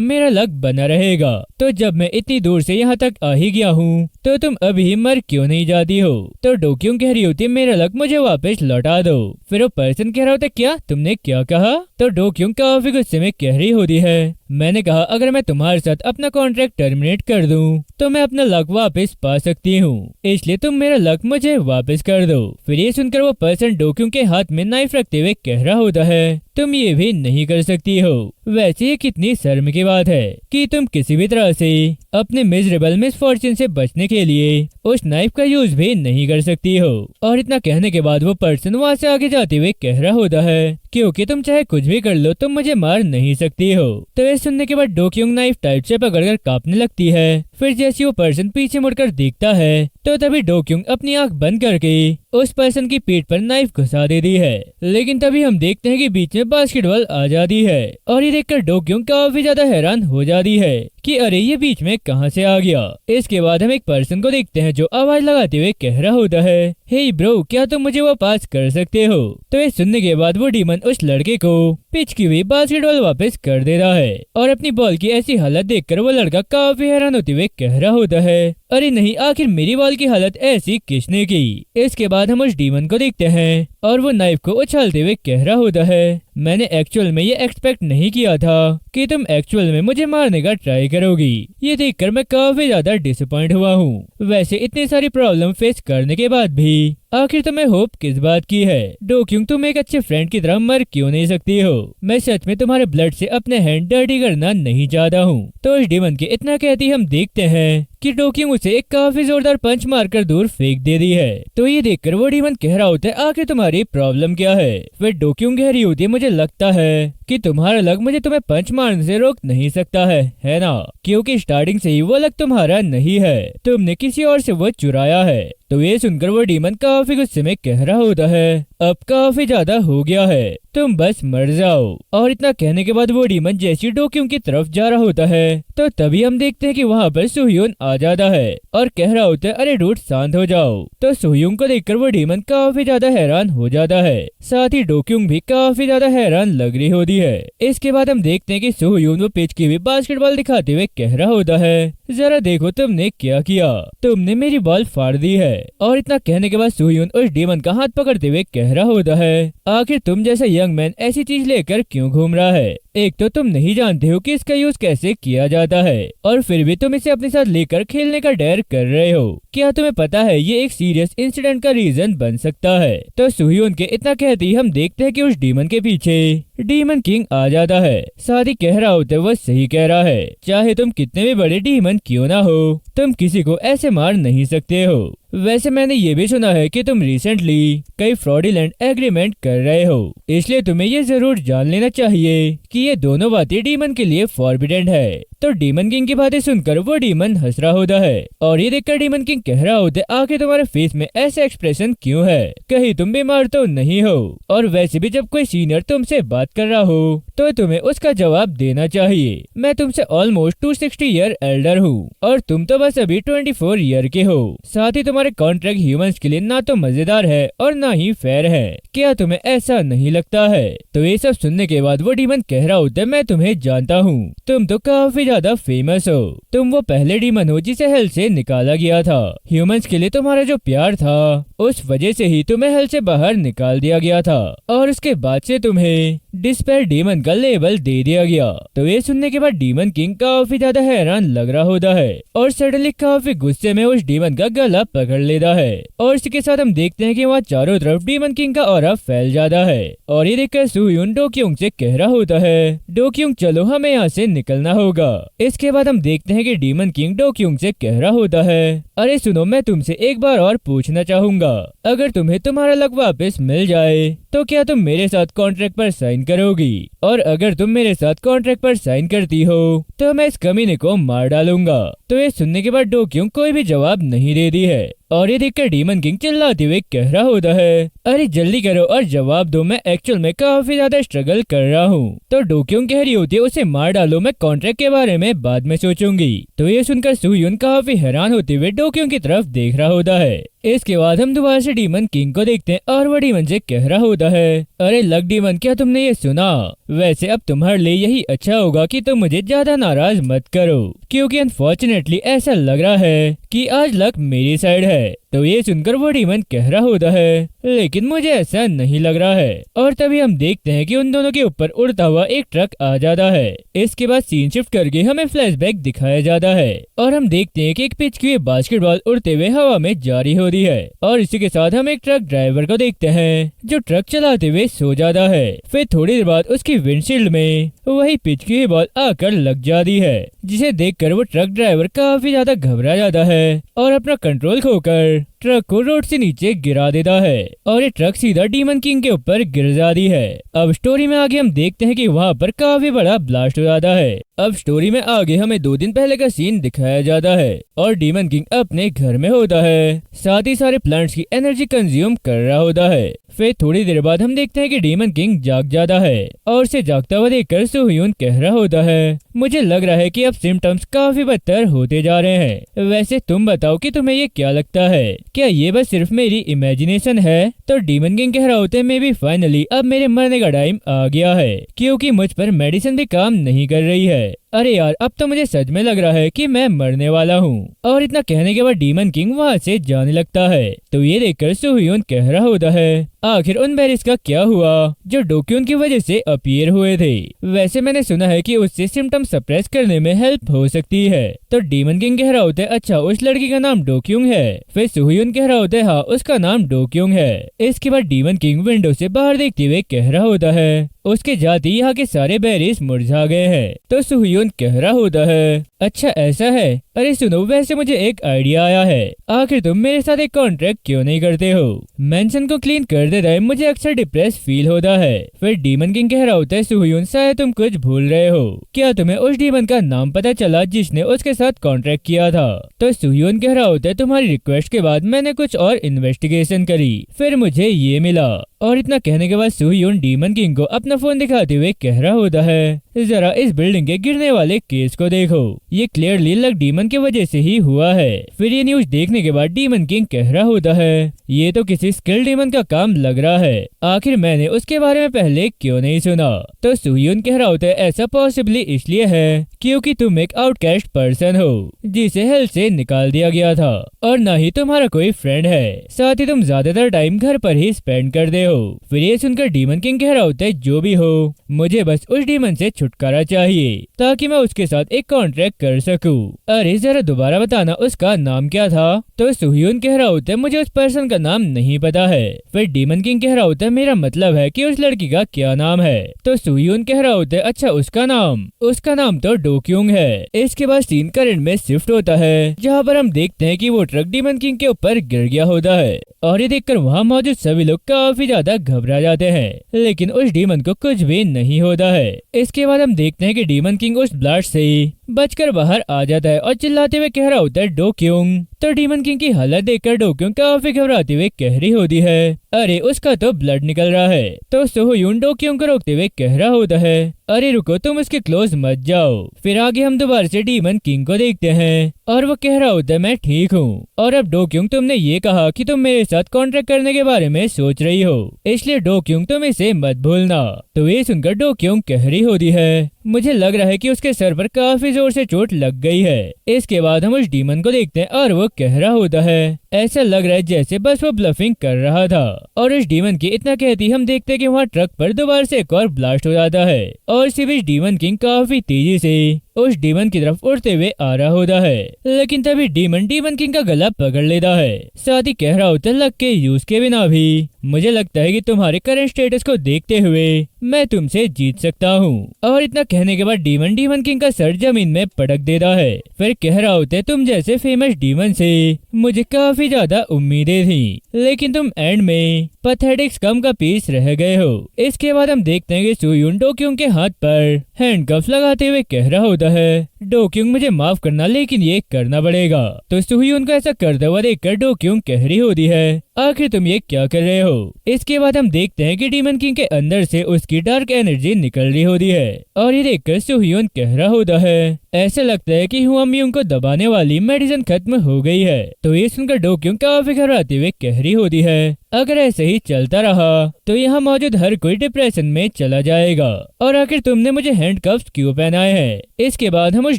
[SPEAKER 1] मेरा लक बना रहेगा। तो जब मैं इतनी दूर से यहाँ तक आ ही गया हूँ तो तुम अभी मर क्यों नहीं जाती हो? तो डोक्यूं कह रही होती, मेरा लक मुझे वापस लौटा दो। फिर वो पर्सन कह रहा होता, क्या तुमने क्या कहा? तो डोक्यूं काफी गुस्से में कह रही होती है, मैंने कहा अगर मैं तुम्हारे साथ अपना कॉन्ट्रैक्ट टर्मिनेट कर दूं तो मैं अपना लक वापस पा सकती हूँ, इसलिए तुम मेरा लक मुझे वापस कर दो। फिर ये सुनकर वो पर्सन डोक्यूं के हाथ में नाइफ रखते हुए कह रहा होता है, तुम ये भी नहीं कर सकती हो। वैसे ये कितनी शर्म की बात है कि तुम किसी भी तरह से अपने मिजरेबल मिसफॉर्चून से बचने के लिए उस नाइफ का यूज भी नहीं कर सकती हो। और इतना कहने के बाद वो पर्सन वहाँ से आगे जाते हुए कह रहा होता है, क्योंकि तुम चाहे कुछ भी कर लो तुम मुझे मार नहीं सकती हो। तो ये सुनने के बाद डोक्यूं नाइफ टाइट से पकड़कर कांपने लगती है। फिर जैसे वो पर्सन पीछे मुड़कर देखता है तो तभी डोक्यूं अपनी आंख बंद करके उस पर्सन की पीठ पर नाइफ घुसा देती है। लेकिन तभी हम देखते हैं कि बीच में बास्केटबॉल आ जाती है और ये देखकर डोक्यूं काफी ज्यादा हैरान हो जाती है कि अरे ये बीच में कहां से आ गया। इसके बाद हम एक पर्सन को देखते हैं जो आवाज लगाते हुए कह रहा होता है, हे ब्रो क्या तुम मुझे वो पास कर सकते हो? तो ये सुनने के बाद वो डीमन उस लड़के को पिच की हुई बास्केटबॉल वापस कर देता है और अपनी बॉल की ऐसी हालत देखकर वो लड़का काफी हैरान होते हुए कह रहा होता है, अरे नहीं आखिर मेरी बॉल की हालत ऐसी किसने की? इसके बाद हम उस डीमन को देखते हैं और वो नाइफ को उछालते हुए कह रहा होता है, मैंने एक्चुअल में ये एक्सपेक्ट नहीं किया था कि तुम एक्चुअल में मुझे मारने का ट्राई करोगी। ये देखकर मैं काफी ज्यादा डिसअपॉइंट हुआ हूँ। वैसे इतनी सारी प्रॉब्लम फेस करने के बाद भी आखिर तुम्हें होप किस बात की है? डोक्यूं तुम एक अच्छे फ्रेंड की तरह मर क्यों नहीं सकती हो? मैं सच में तुम्हारे ब्लड से अपने हैंड डर्टी करना नहीं चाहता हूँ। तो इस डीमन के इतना कहती हम देखते हैं कि डोक्यूं उसे एक काफी जोरदार पंच मारकर दूर फेंक दे दी है। तो ये देखकर वो डीमन कह रहा होता है, आखिर तुम्हारी प्रॉब्लम क्या है? फिर डोक्यूं कह रही होती है, मुझे लगता है कि तुम्हारा लक मुझे तुम्हें पंच मारने से रोक नहीं सकता है ना? क्योंकि स्टार्टिंग से ही वो लक तुम्हारा नहीं है, तुमने किसी और से वो चुराया है। तो ये सुनकर वो डीमन काफी गुस्से में कह रहा होता है, अब काफी ज्यादा हो गया है, तुम बस मर जाओ। और इतना कहने के बाद वो डीमन जैसी डोक्यूं की तरफ जा रहा होता है तो तभी हम देखते हैं कि वहाँ पर सुह्यून आ जाता है और कह रहा होता है, अरे डूड शांत हो जाओ। तो सुह्यून को देखकर वो डीमन काफी ज्यादा हैरान हो जाता है, साथ ही डोक्यूं भी काफी ज्यादा हैरान लग रही होती है। इसके बाद हम देखते हैं कि सुह्यून वो पिच की हुई बास्केटबॉल दिखाते हुए कह रहा होता है, जरा देखो तुमने क्या किया, तुमने मेरी बॉल फाड़ दी है। और इतना कहने के बाद सुह्यून उस डीमन का हाथ पकड़ते हुए कह रहा होता है, आखिर तुम जैसा यंग मैन ऐसी चीज लेकर क्यों घूम रहा है? एक तो तुम नहीं जानते हो कि इसका यूज कैसे किया जाता है और फिर भी तुम इसे अपने साथ लेकर खेलने का डेयर कर रहे हो। क्या तुम्हें पता है ये एक सीरियस इंसिडेंट का रीजन बन सकता है? तो सुह्यून के इतना कहते ही हम देखते हैं कि उस डीमन के पीछे डीमन किंग आ जाता है। साथ ही कह रहा होता है, वो सही कह रहा है, चाहे तुम कितने भी बड़े डीमन क्यों ना हो तुम किसी को ऐसे मार नहीं सकते हो। वैसे मैंने ये भी सुना है कि तुम रिसेंटली कई फ्रॉडुलेंट एग्रीमेंट कर रहे हो, इसलिए तुम्हें ये जरूर जान लेना चाहिए कि ये दोनों बातें डीमन के लिए फॉरबिडेन है। तो डीमन किंग की बातें सुनकर वो डीमन हंस रहा होता है और ये देखकर डीमन किंग कह रहा होता है, आखिर तुम्हारे फेस में ऐसे एक्सप्रेशन क्यों है? कहीं तुम बीमार तो नहीं हो? और वैसे भी जब कोई सीनियर तुमसे बात कर रहा हो तो तुम्हें उसका जवाब देना चाहिए। मैं तुमसे ऑलमोस्ट 260 ईयर एल्डर हूँ और तुम तो बस अभी 24 ईयर के हो। साथ ही तुम्हारे कॉन्ट्रैक्ट ह्यूमंस के लिए ना तो मजेदार है और ना ही फेयर है। क्या तुम्हें ऐसा नहीं लगता है? तो ये सब सुनने के बाद वो डीमन कह रहा होता है, मैं तुम्हें जानता हूँ, तुम तो काफी ज्यादा फेमस हो। तुम वो पहले डीमन हो जिसे हेल से निकाला गया था। ह्यूमंस के लिए तुम्हारा जो प्यार था उस वजह से ही तुम्हें हेल से बाहर निकाल दिया गया था और उसके बाद से तुम्हें डिस्पेयर डीमन का लेबल दे दिया गया। तो ये सुनने के बाद डीमन किंग काफी ज्यादा हैरान लग रहा होता है और सडनली काफी गुस्से में उस डीमन का गला पकड़ लेता है। और इसी के साथ हम देखते हैं कि वहाँ चारों तरफ डीमन किंग का ऑरा फैल जाता है और ये देखकर सुह्यून डोक्योंग से कह रहा होता है, डोक्योंग चलो हमें यहाँ से निकलना होगा। इसके बाद हम देखते हैं कि डीमन किंग डोक्योंग से कह रहा होता है, अरे सुनो मैं तुमसे एक बार और पूछना चाहूंगा, अगर तुम्हें तुम्हारा लक वापस मिल जाए तो क्या तुम मेरे साथ कॉन्ट्रैक्ट पर साइन करोगी? और अगर तुम मेरे साथ कॉन्ट्रैक्ट पर साइन करती हो तो मैं इस कमीने को मार डालूंगा। तो ये सुनने के बाद डोक्योंग कोई भी जवाब नहीं देती है और ये देखकर डीमन किंग चिल्लाते हुए कह रहा होता है, अरे जल्दी करो और जवाब दो, मैं एक्चुअल में काफी ज्यादा स्ट्रगल कर रहा हूँ। तो डोक्योंग कह रही होती है, उसे मार डालो, मैं कॉन्ट्रैक्ट के बारे में बाद में सोचूंगी। तो ये सुनकर सुह्यून काफी हैरान होते हुए डोक्योंग की तरफ देख रहा होता है। इसके बाद हम दोबारा से डीमन किंग को देखते हैं और वो डीमन से कह रहा होता है, अरे लक डीमन क्या तुमने ये सुना? वैसे अब तुम्हारे लिए यही अच्छा होगा कि तुम मुझे ज्यादा नाराज मत करो, क्योंकि अनफॉर्चुनेटली ऐसा लग रहा है कि आज लक मेरी साइड है। तो ये सुनकर वो डीमन कह रहा होता है, लेकिन मुझे ऐसा नहीं लग रहा है। और तभी हम देखते हैं कि उन दोनों के ऊपर उड़ता हुआ एक ट्रक आ जाता है। इसके बाद सीन शिफ्ट करके हमें फ्लैशबैक दिखाया जाता है और हम देखते हैं कि एक पिच की बास्केटबॉल उड़ते हुए हवा में जारी हो रही है। और इसी के साथ हम एक ट्रक ड्राइवर को देखते हैं जो ट्रक चलाते हुए सो जाता है। फिर थोड़ी देर बाद उसकी विंडशील्ड में वही पिच की बॉल आकर लग जाती है, जिसे देखकर वो ट्रक ड्राइवर काफी ज्यादा घबरा जाता है और अपना कंट्रोल खोकर ट्रक को रोड से नीचे गिरा देता है और ये ट्रक सीधा डीमन किंग के ऊपर गिर जाती है। अब स्टोरी में आगे हम देखते हैं कि वहाँ पर काफी बड़ा ब्लास्ट हो जाता है। अब स्टोरी में आगे हमें 2 दिन पहले का सीन दिखाया जाता है और डीमन किंग अपने घर में होता है, साथ ही सारे प्लांट्स की एनर्जी कंज्यूम कर रहा होता है। फिर थोड़ी देर बाद हम देखते हैं कि डीमन किंग जाग जाता है और उसे जागता हुआ देखकर सुह्यून कह रहा होता है, मुझे लग रहा है कि अब सिम्टम्स काफी बदतर होते जा रहे हैं। वैसे तुम बताओ कि तुम्हें ये क्या लगता है, क्या ये बस सिर्फ मेरी इमेजिनेशन है? तो डीमन किंग कह रहा होता है, मे बी फाइनली अब मेरे मरने का टाइम आ गया है, क्योंकि मुझ पर मेडिसिन भी काम नहीं कर रही है। अरे यार अब तो मुझे सच में लग रहा है कि मैं मरने वाला हूँ। और इतना कहने के बाद डीमन किंग वहाँ से जाने लगता है। तो ये देखकर सुह्यून कह रहा होता है, आखिर उन बेरिस का क्या हुआ जो डोक्योंग की वजह से अपीयर हुए थे? वैसे मैंने सुना है कि उससे सिम्टम सप्रेस करने में हेल्प हो सकती है। तो डीमन किंग कह रहा होता है, अच्छा उस लड़की का नाम डोक्योंग है? फिर सुह्यून कह रहा होता है, हाँ उसका नाम डोक्योंग है। इसके बाद डीमन किंग विंडो से बाहर देखते हुए कह रहा होता है, उसके जाते यहाँ के सारे बेरीज मुरझा गए हैं। तो सुह्यून कह रहा होता है, अच्छा ऐसा है? अरे सुनो वैसे मुझे एक आइडिया आया है, आखिर तुम मेरे साथ एक कॉन्ट्रैक्ट क्यों नहीं करते हो? मेंशन को क्लीन कर देता है, मुझे अक्सर डिप्रेस फील होता है। फिर डीमन किंग कह रहा होता है, सुह्यून शायद तुम कुछ भूल रहे हो, क्या तुम्हें उस डीमन का नाम पता चला जिसने उसके साथ कॉन्ट्रैक्ट किया था? तो सुह्यून कह रहा होता है, तुम्हारी रिक्वेस्ट के बाद मैंने कुछ और इन्वेस्टिगेशन करी, फिर मुझे ये मिला। और इतना कहने के बाद सुह्यून डीमन किंग को अपना फोन दिखाते हुए कह रहा होता है, जरा इस बिल्डिंग के गिरने वाले केस को देखो, ये क्लियरली लक डीमन की वजह से ही हुआ है। फिर ये न्यूज देखने के बाद डीमन किंग कह रहा होता है, ये तो किसी स्किल डीमन का काम लग रहा है, आखिर मैंने उसके बारे में पहले क्यों नहीं सुना? तो सुह्यून कह रहा होता है, ऐसा पॉसिबली इसलिए है क्योंकि तुम एक आउटकास्ट पर्सन हो जिसे हेल्थ से निकाल दिया गया था और न ही तुम्हारा कोई फ्रेंड है, साथ ही तुम ज्यादातर टाइम घर पर ही स्पेंड करते हो। फिर ये सुनकर डीमन किंग कह रहा होता है, जो भी हो मुझे बस उस डीमन से छुटकारा चाहिए ताकि मैं उसके साथ एक कॉन्ट्रैक्ट कर सकूं। अरे जरा दोबारा बताना उसका नाम क्या था? तो सुह्यून कह रहा होता है, मुझे उस पर्सन का नाम नहीं पता है। फिर डीमन किंग कह रहा होता है, मेरा मतलब है कि उस लड़की का क्या नाम है? तो सुह्यून कह रहा होता है, अच्छा उसका नाम तो डोक्योंग है। इसके बाद सीन करंट में शिफ्ट होता है जहाँ पर हम देखते हैं कि वो ट्रक डीमन किंग के ऊपर गिर गया होता है और ये देखकर वहाँ मौजूद सभी लोग काफी ज्यादा घबरा जाते हैं, लेकिन उस डीमन को कुछ भी नहीं होता है। इसके बाद हम देखते हैं कि डीमन किंग उस ब्लास्ट से बचकर बाहर आ जाता है और चिल्लाते हुए कह रहा होता है, डोक्योंग। तो डीमन किंग की हालत देखकर डोक्योंग काफी घबराते हुए कह रही होती है, अरे उसका तो ब्लड निकल रहा है। तो सुह्यून डोक्योंग को रोकते हुए कह रहा होता है, अरे रुको तुम उसके क्लोज मत जाओ। फिर आगे हम दोबारा से डीमन किंग को देखते हैं और वो कह रहा होता है, मैं ठीक हूँ। और अब डोक्योंग तुमने ये कहा कि तुम मेरे साथ कॉन्ट्रैक्ट करने के बारे में सोच रही हो, इसलिए डोक्योंग तुम इसे मत भूलना। तो ये सुनकर डोक्योंग कह रही होती है, मुझे लग रहा है कि उसके सर पर काफी जोर से चोट लग गई है। इसके बाद हम उस डीमन को देखते हैं और वो कह रहा होता है, ऐसा लग रहा है जैसे बस वो ब्लफिंग कर रहा था। और उस डीमन की इतना कहती हम देखते हैं कि वहाँ ट्रक पर दोबारा से एक और ब्लास्ट हो जाता है और इसी बीच डीमन किंग काफी तेजी से उस डीमन की तरफ उड़ते हुए आ रहा होता है। लेकिन तभी डीमन किंग का गला पकड़ लेता है, साथ ही कह रहा होता है लक के यूज के बिना भी मुझे लगता है कि तुम्हारे करंट स्टेटस को देखते हुए मैं तुमसे जीत सकता हूँ। और इतना कहने के बाद डीमन किंग का सर जमीन में पटक देता है। फिर कह रहा होता है तुम जैसे फेमस डीमन से मुझे काफी ज्यादा उम्मीदें थी, लेकिन तुम एंड में पैथेटिक्स कम का पीस रह गए हो। इसके बाद हम देखते हैं कि सुयुन डोक्यूंग के हाथ पर हैंडकफ लगाते हुए कह रहा होता है डोक्यूंग मुझे माफ करना लेकिन ये करना पड़ेगा। तो सुयुन को ऐसा करते हुआ देखकर डोक्यूंग कह रही होती है आखिर तुम ये क्या कर रहे हो। इसके बाद हम देखते हैं कि डीमन किंग के अंदर से उसकी डार्क एनर्जी निकल रही होती है और ये देखकर सुयुन कह रहा होता है ऐसा लगता है कि हुआमियोंग को दबाने वाली मेडिसिन खत्म हो गई है। तो ये सुनकर डोक्यूंग काफी घबराते हुए कह रही होती है अगर ऐसे ही चलता रहा तो यहाँ मौजूद हर कोई डिप्रेशन में चला जाएगा और आखिर तुमने मुझे हैंडकफ्स क्यों पहनाए हैं। इसके बाद हम उस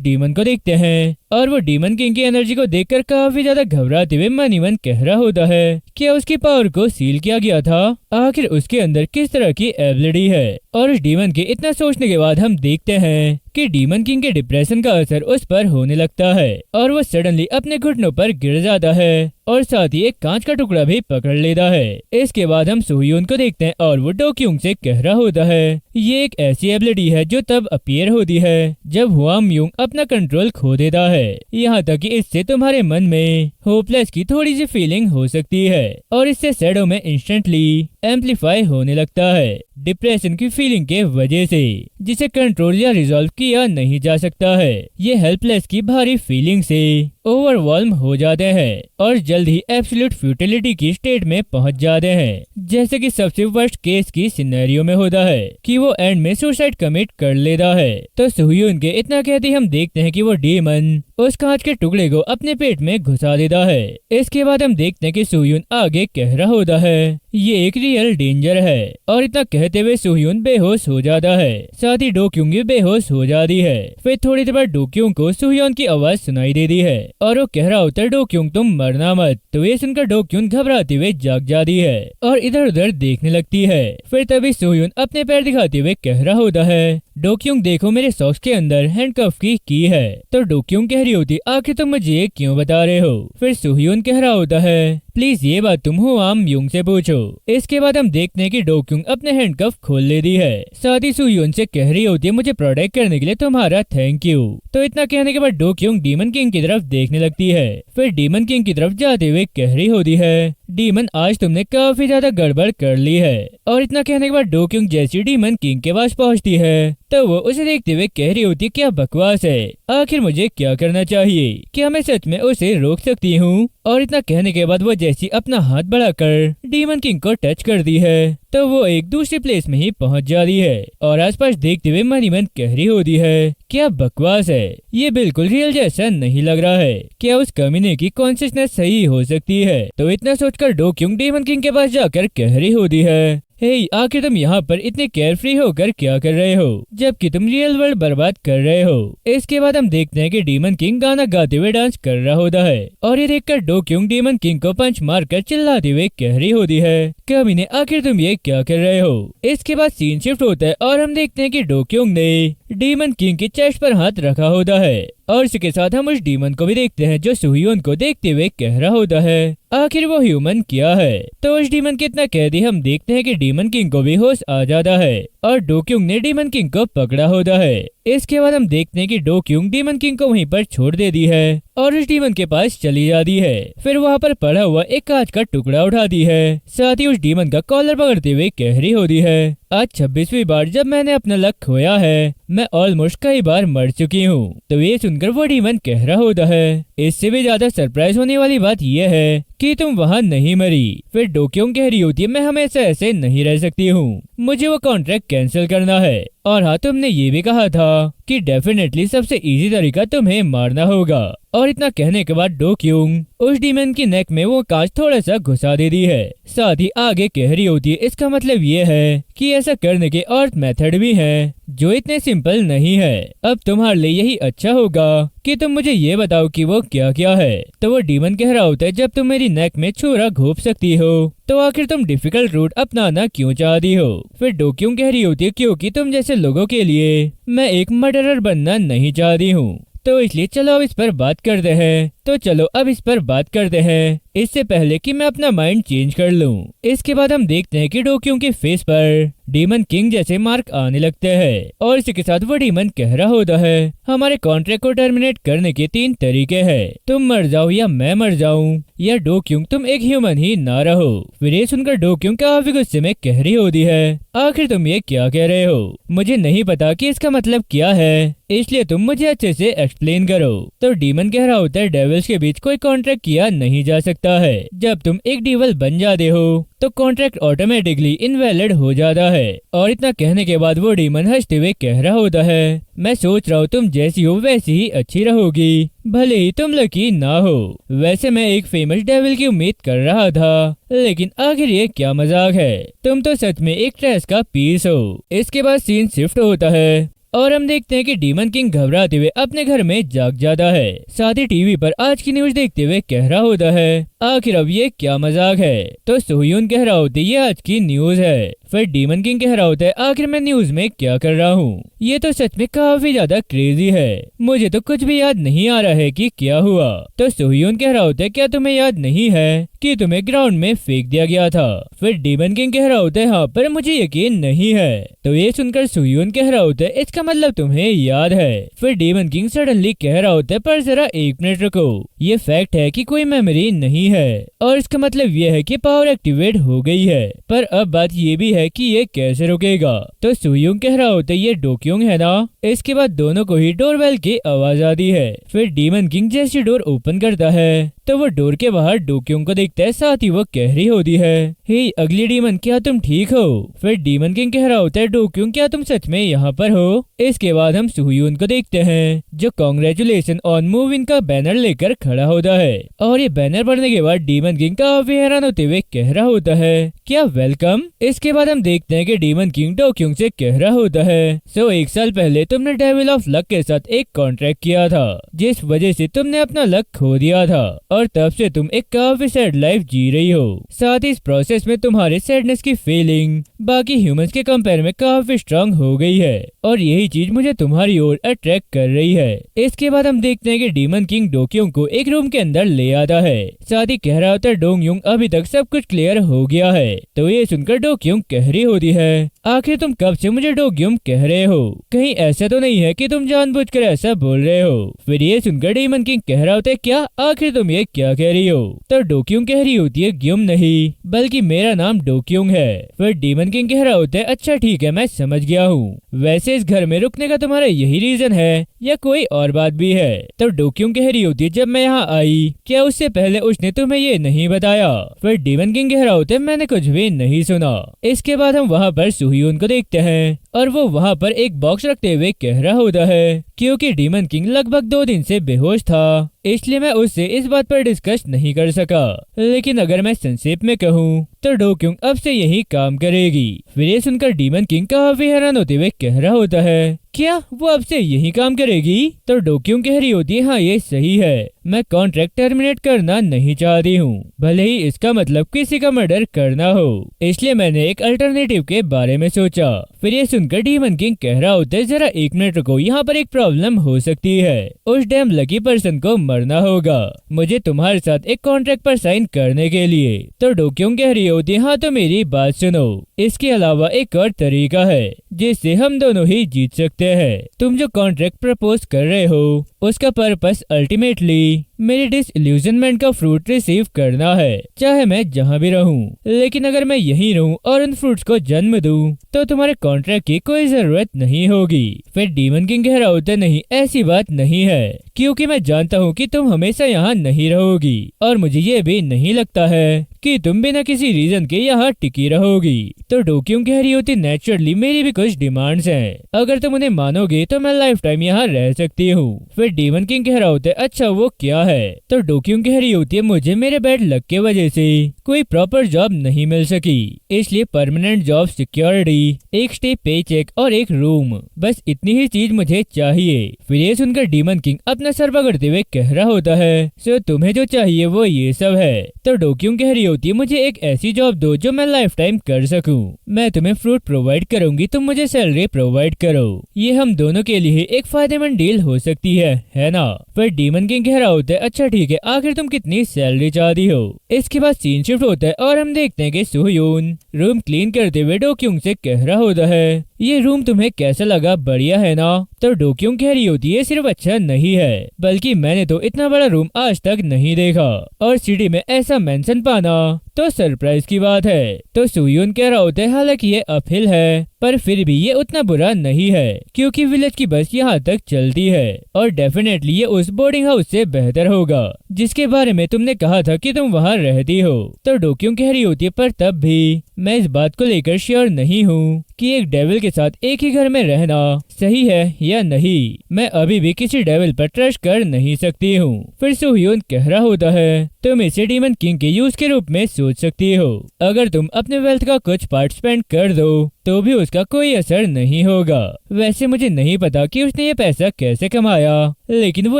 [SPEAKER 1] डीमन को देखते हैं और वो डीमन किंग की एनर्जी को देखकर काफी ज्यादा घबराते हुए मन ही मन कह रहा होता है क्या उसकी पावर को सील किया गया था, आखिर उसके अंदर किस तरह की एबिलिटी है। और उस डीमन के इतना सोचने के बाद हम देखते हैं कि डीमन किंग के डिप्रेशन का असर उस पर होने लगता है और वो सडनली अपने घुटनों पर गिर जाता है और साथ ही एक कांच का टुकड़ा भी पकड़ लेता है। इसके बाद हम सुयुन को देखते हैं और वो डोक्यूंग से कह रहा होता है ये एक ऐसी एबिलिटी है जो तब अपीयर होती है जब हुआमियोंग अपना कंट्रोल खो देता है। यहाँ तक कि इससे तुम्हारे मन में होपलेस की थोड़ी सी फीलिंग हो सकती है और इससे शैडो में इंस्टेंटली एम्पलीफाई होने लगता है डिप्रेशन की फीलिंग के वजह से, जिसे कंट्रोल या रिजॉल्व किया नहीं जा सकता है। ये हेल्पलेस की भारी फीलिंग से ओवरवेल्म हो जाते हैं और जल्द ही एब्सोल्यूट फ्यूटिलिटी की स्टेट में पहुंच जाते हैं, जैसे कि सबसे वर्स्ट केस की सिनेरियो में होता है कि वो एंड में सुसाइड कमिट कर लेता है। तो सुयुन के इतना कहते हम देखते हैं कि वो डीमन उस कांच के टुकड़े को अपने पेट में घुसा देता है। इसके बाद हम देखते हैं कि सुयुन आगे कह रहा होता है ये एक रियल डेंजर है और इतना कहते हुए सुयुन बेहोश हो जाता है, साथ ही डोक्यूंग भी बेहोश हो जाती है। फिर थोड़ी देर बाद डोक्यूंग को सुयुन की आवाज सुनाई देती है और वो कह रहा होता है डोक्यूंग तुम मरना मत। तो ये सुनकर डोक्यूंग घबराते हुए जाग जाती है और इधर उधर देखने लगती है। फिर तभी सुयुन अपने पैर दिखाते हुए कह रहा होता है डोक्यूंग देखो मेरे सॉक्स के अंदर हैंडकफ की है। तो डोक्यूंग कह रही होती आखिर तुम मुझे ये क्यों बता रहे हो। फिर सुयुन कह रहा होता है प्लीज ये बात तुम हुआमियोंग से पूछो। इसके बाद हम देखते हैं कि डोक्यूंग अपने हैंडकफ खोल लेती है, साथ ही सुयुन से कह रही होती है मुझे प्रोटेक्ट करने के लिए तुम्हारा थैंक यू। तो इतना कहने के बाद डोक्यूंग डीमन किंग की तरफ देखने लगती है। फिर डीमन किंग की तरफ जाते हुए कह रही होती है डीमन आज तुमने काफी ज्यादा गड़बड़ कर ली है। और इतना कहने के बाद डोक्यूंग जैसी डीमन किंग के पास पहुंचती है तो वो उसे देखते हुए कह रही होती क्या बकवास है, आखिर मुझे क्या करना चाहिए, क्या मैं सच में उसे रोक सकती हूँ। और इतना कहने के बाद वो जैसी अपना हाथ बढ़ाकर डीमन किंग को टच करती है तो वो एक दूसरी प्लेस में ही पहुंच जाती है और आसपास देखते हुए मन ही मन कह रही होती है क्या बकवास है, ये बिल्कुल रियल जैसा नहीं लग रहा है, क्या उस कमीने की कॉन्शियसनेस सही हो सकती है। तो इतना सोचकर डोक्यूंग डीमन किंग के पास जाकर कह रही होती है हे आखिर तुम यहाँ पर इतने केयरफ्री होकर क्या कर रहे हो जबकि तुम रियल वर्ल्ड बर्बाद कर रहे हो। इसके बाद हम देखते हैं कि डीमन किंग गाना गाते हुए डांस कर रहा होता है और ये देखकर डोक्यूंग डीमन किंग को पंच मारकर चिल्लाते हुए कह रही होती है कमीने आखिर तुम ये क्या कर रहे हो। इसके बाद सीन शिफ्ट होता है और हम देखते हैं कि डोक्यूंग ने डीमन किंग की चेस्ट पर हाथ रखा होता है और इसके साथ हम उस डीमन को भी देखते हैं जो सुयुन को देखते हुए कह रहा होता है आखिर वो ह्यूमन क्या है। तो उस डीमन के इतना कह दी हम देखते हैं कि डीमन किंग को भी होश आ जाता है और डोक्यूंग ने डीमन किंग को पकड़ा होता है। इसके बाद हम देखते हैं कि डोक्यूंग डीमन किंग को वहीं पर छोड़ देती है और उस डीमन के पास चली जाती है। फिर वहाँ पर पड़ा हुआ एक कांच का टुकड़ा उठाती है, साथ ही उस डीमन का कॉलर पकड़ते हुए कह रही होती है आज 26वीं बार जब मैंने अपना लक खोया है, मैं ऑलमोस्ट कई बार मर चुकी हूँ। तो ये सुनकर वो डीमन कह रहा होता है इससे भी ज्यादा सरप्राइज होने वाली बात यह है कि तुम वहाँ नहीं मरी। फिर डोक्यूंग कह रही होती है मैं हमेशा ऐसे नहीं रह सकती हूँ, मुझे वो कॉन्ट्रैक्ट कैंसिल करना है और हाँ तुमने ये भी कहा था कि डेफिनेटली सबसे इजी तरीका तुम्हें मारना होगा। और इतना कहने के बाद डो क्योंग उस डीमन की नेक में वो कांच थोड़ा सा घुसा देती है। साथ ही आगे कह रही होती है इसका मतलब ये है कि ऐसा करने के और मेथड भी हैं जो इतने सिंपल नहीं है। अब तुम्हारे लिए यही अच्छा होगा कि तुम मुझे ये बताओ कि वो क्या क्या है। तो वो डीमन कह रहा होता है जब तुम मेरी नेक में छुरा घोंप सकती हो तो आखिर तुम डिफिकल्ट रूट अपनाना क्यों चाहती हो। फिर डो क्योंग कह रही होती है क्योंकि तुम जैसे लोगों के लिए मैं एक मर्डरर बनना नहीं चाहती हूँ, तो इसलिए चलो अब इस पर बात करते हैं। तो चलो अब इस पर बात करते हैं इससे पहले कि मैं अपना माइंड चेंज कर लूं। इसके बाद हम देखते हैं कि डो क्योंग के फेस पर डीमन किंग जैसे मार्क आने लगते हैं और इसी के साथ वो डीमन कह रहा होता है हमारे कॉन्ट्रैक्ट को टर्मिनेट करने के 3 तरीके हैं, तुम मर जाओ या मैं मर जाऊं या डो क्योंग तुम एक ह्यूमन ही ना रहो। फिर ये सुनकर डो क्योंग काफी गुस्से में कह रही होती है आखिर तुम ये क्या कह रहे हो, मुझे नहीं पता कि इसका मतलब क्या है, इसलिए तुम मुझे अच्छे से एक्सप्लेन करो। तो डीमन कह रहा होता है डेविल्स के बीच कोई कॉन्ट्रैक्ट किया नहीं जा सकता है, जब तुम एक डेविल बन जाते हो तो कॉन्ट्रैक्ट ऑटोमेटिकली इनवैलिड हो जाता है। और इतना कहने के बाद वो डीमन हंसते हुए कह रहा होता है मैं सोच रहा हूँ तुम जैसी हो वैसी ही अच्छी रहोगी, भले ही तुम लकी ना हो। वैसे मैं एक फेमस डेविल की उम्मीद कर रहा था, लेकिन आखिर ये क्या मजाक है, तुम तो सच में एक ट्रैश का पीस हो। इसके बाद सीन शिफ्ट होता है और हम देखते हैं कि डीमन किंग घबराते हुए अपने घर में जाग जाता है। साथ ही टीवी पर आज की न्यूज देखते हुए कह रहा होता है आखिर अब ये क्या मजाक है। तो सोह्यून कह रहा होता है ये आज की न्यूज है। फिर डीमन किंग कह रहा होता है आखिर मैं न्यूज में क्या कर रहा हूँ, ये तो सच में काफी ज्यादा क्रेजी है, मुझे तो कुछ भी याद नहीं आ रहा है कि क्या हुआ। तो सोह्यून कह रहा होता है क्या तुम्हें याद नहीं है कि तुम्हें ग्राउंड में फेंक दिया गया था। फिर डीमन किंग कह रहा होता है हाँ पर मुझे यकीन नहीं है। तो ये सुनकर सोह्यून कह रहा होता है इसका मतलब तुम्हें याद है। फिर डीमन किंग सडनली कह रहा होता है पर जरा 1 मिनट रुको, ये फैक्ट है कि कोई मेमोरी नहीं है और इसका मतलब ये है कि पावर एक्टिवेट हो गई है, पर अब बात ये भी है कि ये कैसे रुकेगा। तो सोह्यून कह रहा होता है ये डो क्योंग है ना। इसके बाद दोनों को ही डोरबेल की आवाज आती है। फिर डीमन किंग जैसी डोर ओपन करता है तो वो डोर के बाहर डो क्योंग को देखता है, साथ ही वो कह रही होती है हे अगली डीमन क्या तुम ठीक हो। फिर डीमन किंग कह रहा होता है डो क्योंग क्या तुम सच में यहाँ पर हो। इसके बाद हम सोह्यून को देखते हैं जो कांग्रेचुलेशन ऑन मूविंग का बैनर लेकर खड़ा होता है और ये बैनर पढ़ने के बाद डीमन किंग काफी हैरान होते हुए कह रहा होता है क्या वेलकम। इसके बाद हम देखते हैं कि डीमन किंग डो क्योंग से कह रहा होता है सो 1 साल पहले तुमने डेविल ऑफ लक के साथ एक कॉन्ट्रैक्ट किया था जिस वजह से तुमने अपना लक खो दिया था और तब से तुम एक काफी सैड लाइफ जी रही हो। साथ ही इस प्रोसेस में तुम्हारे सैडनेस की फीलिंग बाकी ह्यूमंस के कंपेयर में काफी स्ट्रांग हो गई है और यही चीज मुझे तुम्हारी ओर अट्रैक्ट कर रही है। इसके बाद हम देखते हैं कि डीमन किंग डो क्योंग को एक रूम के अंदर ले आता है, साथ ही कह रहा होता है डोंग यूंग अभी तक सब कुछ क्लियर हो गया है। तो ये सुनकर डो क्योंग कह रही होती है आखिर तुम कब से मुझे डो क्योंग कह रहे हो, कहीं ऐसा तो नहीं है कि तुम जानबूझकर ऐसा बोल रहे हो। फिर ये सुनकर डीमन किंग कह रहा होता है क्या आखिर तुम ये क्या कह रही हो। तो डो क्योंग कह रही होती है ग्युम नहीं बल्कि मेरा नाम डो क्योंग है। फिर डीमन किंग कह रहा होता है अच्छा ठीक है मैं समझ गया हूँ, वैसे इस घर में रुकने का तुम्हारा यही रीजन है या कोई और बात भी है। तो डो क्योंग कह रही होती है जब मैं यहाँ आई क्या उससे पहले उसने तुम्हें ये नहीं बताया। फिर डीमन किंग कह रहा होता है मैंने कुछ भी नहीं सुना। इसके बाद हम वहाँ पर सोह्यून को देखते हैं और वो वहाँ पर एक बॉक्स रखते हुए कह रहा होता है क्योंकि डीमन किंग लगभग 2 दिन से बेहोश था इसलिए मैं उससे इस बात पर डिस्कस नहीं कर सका, लेकिन अगर मैं संक्षेप में कहूँ तो डो क्योंग अब से यही काम करेगी। फिर ये सुनकर डीमन किंग काफी हैरान होते हुए कह रहा होता है क्या वो अब से यही काम करेगी। तो डो क्योंग कह रही होती है हाँ ये सही है, मैं कॉन्ट्रैक्ट टर्मिनेट करना नहीं चाहती हूँ भले ही इसका मतलब किसी का मर्डर करना हो, इसलिए मैंने एक अल्टरनेटिव के बारे में सोचा। फिर ये सुनकर डीमन किंग कह रहा होता है जरा 1 मिनट रुको, यहाँ पर एक प्रॉब्लम हो सकती है, उस डैम लकी पर्सन को मरना होगा मुझे तुम्हारे साथ एक कॉन्ट्रैक्ट पर साइन करने के लिए। तो डो क्योंग कह रही होती है हाँ तो मेरी बात सुनो, इसके अलावा एक और तरीका है जिससे हम दोनों ही जीत सकते हैं। तुम जो कॉन्ट्रैक्ट प्रपोज कर रहे हो उसका पर्पस अल्टीमेटली मेरी डिसइल्यूजनमेंट का फ्रूट रिसीव करना है, चाहे मैं जहाँ भी रहूँ। लेकिन अगर मैं यहीं रहूँ और उन फ्रूट्स को जन्म दूँ तो तुम्हारे कॉन्ट्रैक्ट की कोई जरूरत नहीं होगी। फिर डीमन किंग कह रहा होता, नहीं ऐसी बात नहीं है, क्योंकि मैं जानता हूँ कि तुम हमेशा यहाँ नहीं रहोगी और मुझे ये भी नहीं लगता है कि तुम बिना किसी रीजन के यहाँ टिकी रहोगी। तो डोक्यूंग कह रही होती, नेचुरली मेरी भी कुछ डिमांड्स हैं, अगर तुम उन्हें मानोगे तो मैं लाइफ टाइम यहाँ रह सकती हूँ। फिर डीमन किंग कह रहा होता है, अच्छा वो क्या है? तो डोक्यूंग कह रही होती है, मुझे मेरे बैड लक के वजह से कोई प्रॉपर जॉब नहीं मिल सकी, इसलिए परमानेंट जॉब सिक्योरिटी, एक स्टे पे चेक और एक रूम, बस इतनी ही चीज मुझे चाहिए। फिर ये सुनकर डीमन किंग अपना सर पकड़ते हुए कह रहा होता है, सो तुम्हें जो चाहिए वो ये सब है। तो डोक्यूंग कह रही होती है, मुझे एक ऐसी जॉब दो जो मैं लाइफ टाइम कर सकूं, मैं तुम्हें फ्रूट प्रोवाइड करूंगी, तुम मुझे सैलरी प्रोवाइड करो, ये हम दोनों के लिए एक फायदेमंद डील हो सकती है ना? फिर डीमन किंग कह रहा होता है, अच्छा ठीक है, आखिर तुम कितनी सैलरी चाहती हो? इसके बाद सीन शिफ्ट होता है और हम देखते हैं कि सुहयून रूम क्लीन करते हुए डोक्यूंग से कह रहा होता है, ये रूम तुम्हें कैसा लगा, बढ़िया है ना? तो डोक्यूंग कह रही होती है, सिर्फ अच्छा नहीं है बल्कि मैंने तो इतना बड़ा रूम आज तक नहीं देखा, और सिटी में ऐसा मेंशन पाना तो सरप्राइज की बात है। तो सुहयून कह रहा होता है, हालांकि ये अपहिल है पर फिर भी ये उतना बुरा नहीं है, क्योंकि विलेज की बस यहाँ तक चलती है और डेफिनेटली ये उस बोर्डिंग हाउस से बेहतर होगा जिसके बारे में तुमने कहा था कि तुम वहाँ रहती हो। तो डोक्यूंग कह रही होती है, पर तब भी मैं इस बात को लेकर श्योर नहीं हूँ कि एक डेविल के साथ एक ही घर में रहना सही है या नहीं, मैं अभी भी किसी डेविल पर ट्रस्ट कर नहीं सकती हूँ। फिर सुहयून कह रहा होता है, तुम इसे डीमन किंग के यूज के रूप में सोच सकती हो, अगर तुम अपने वेल्थ का कुछ पार्ट स्पेंड कर दो तो भी उसका कोई असर नहीं होगा। वैसे मुझे नहीं पता कि उसने ये पैसा कैसे कमाया, लेकिन वो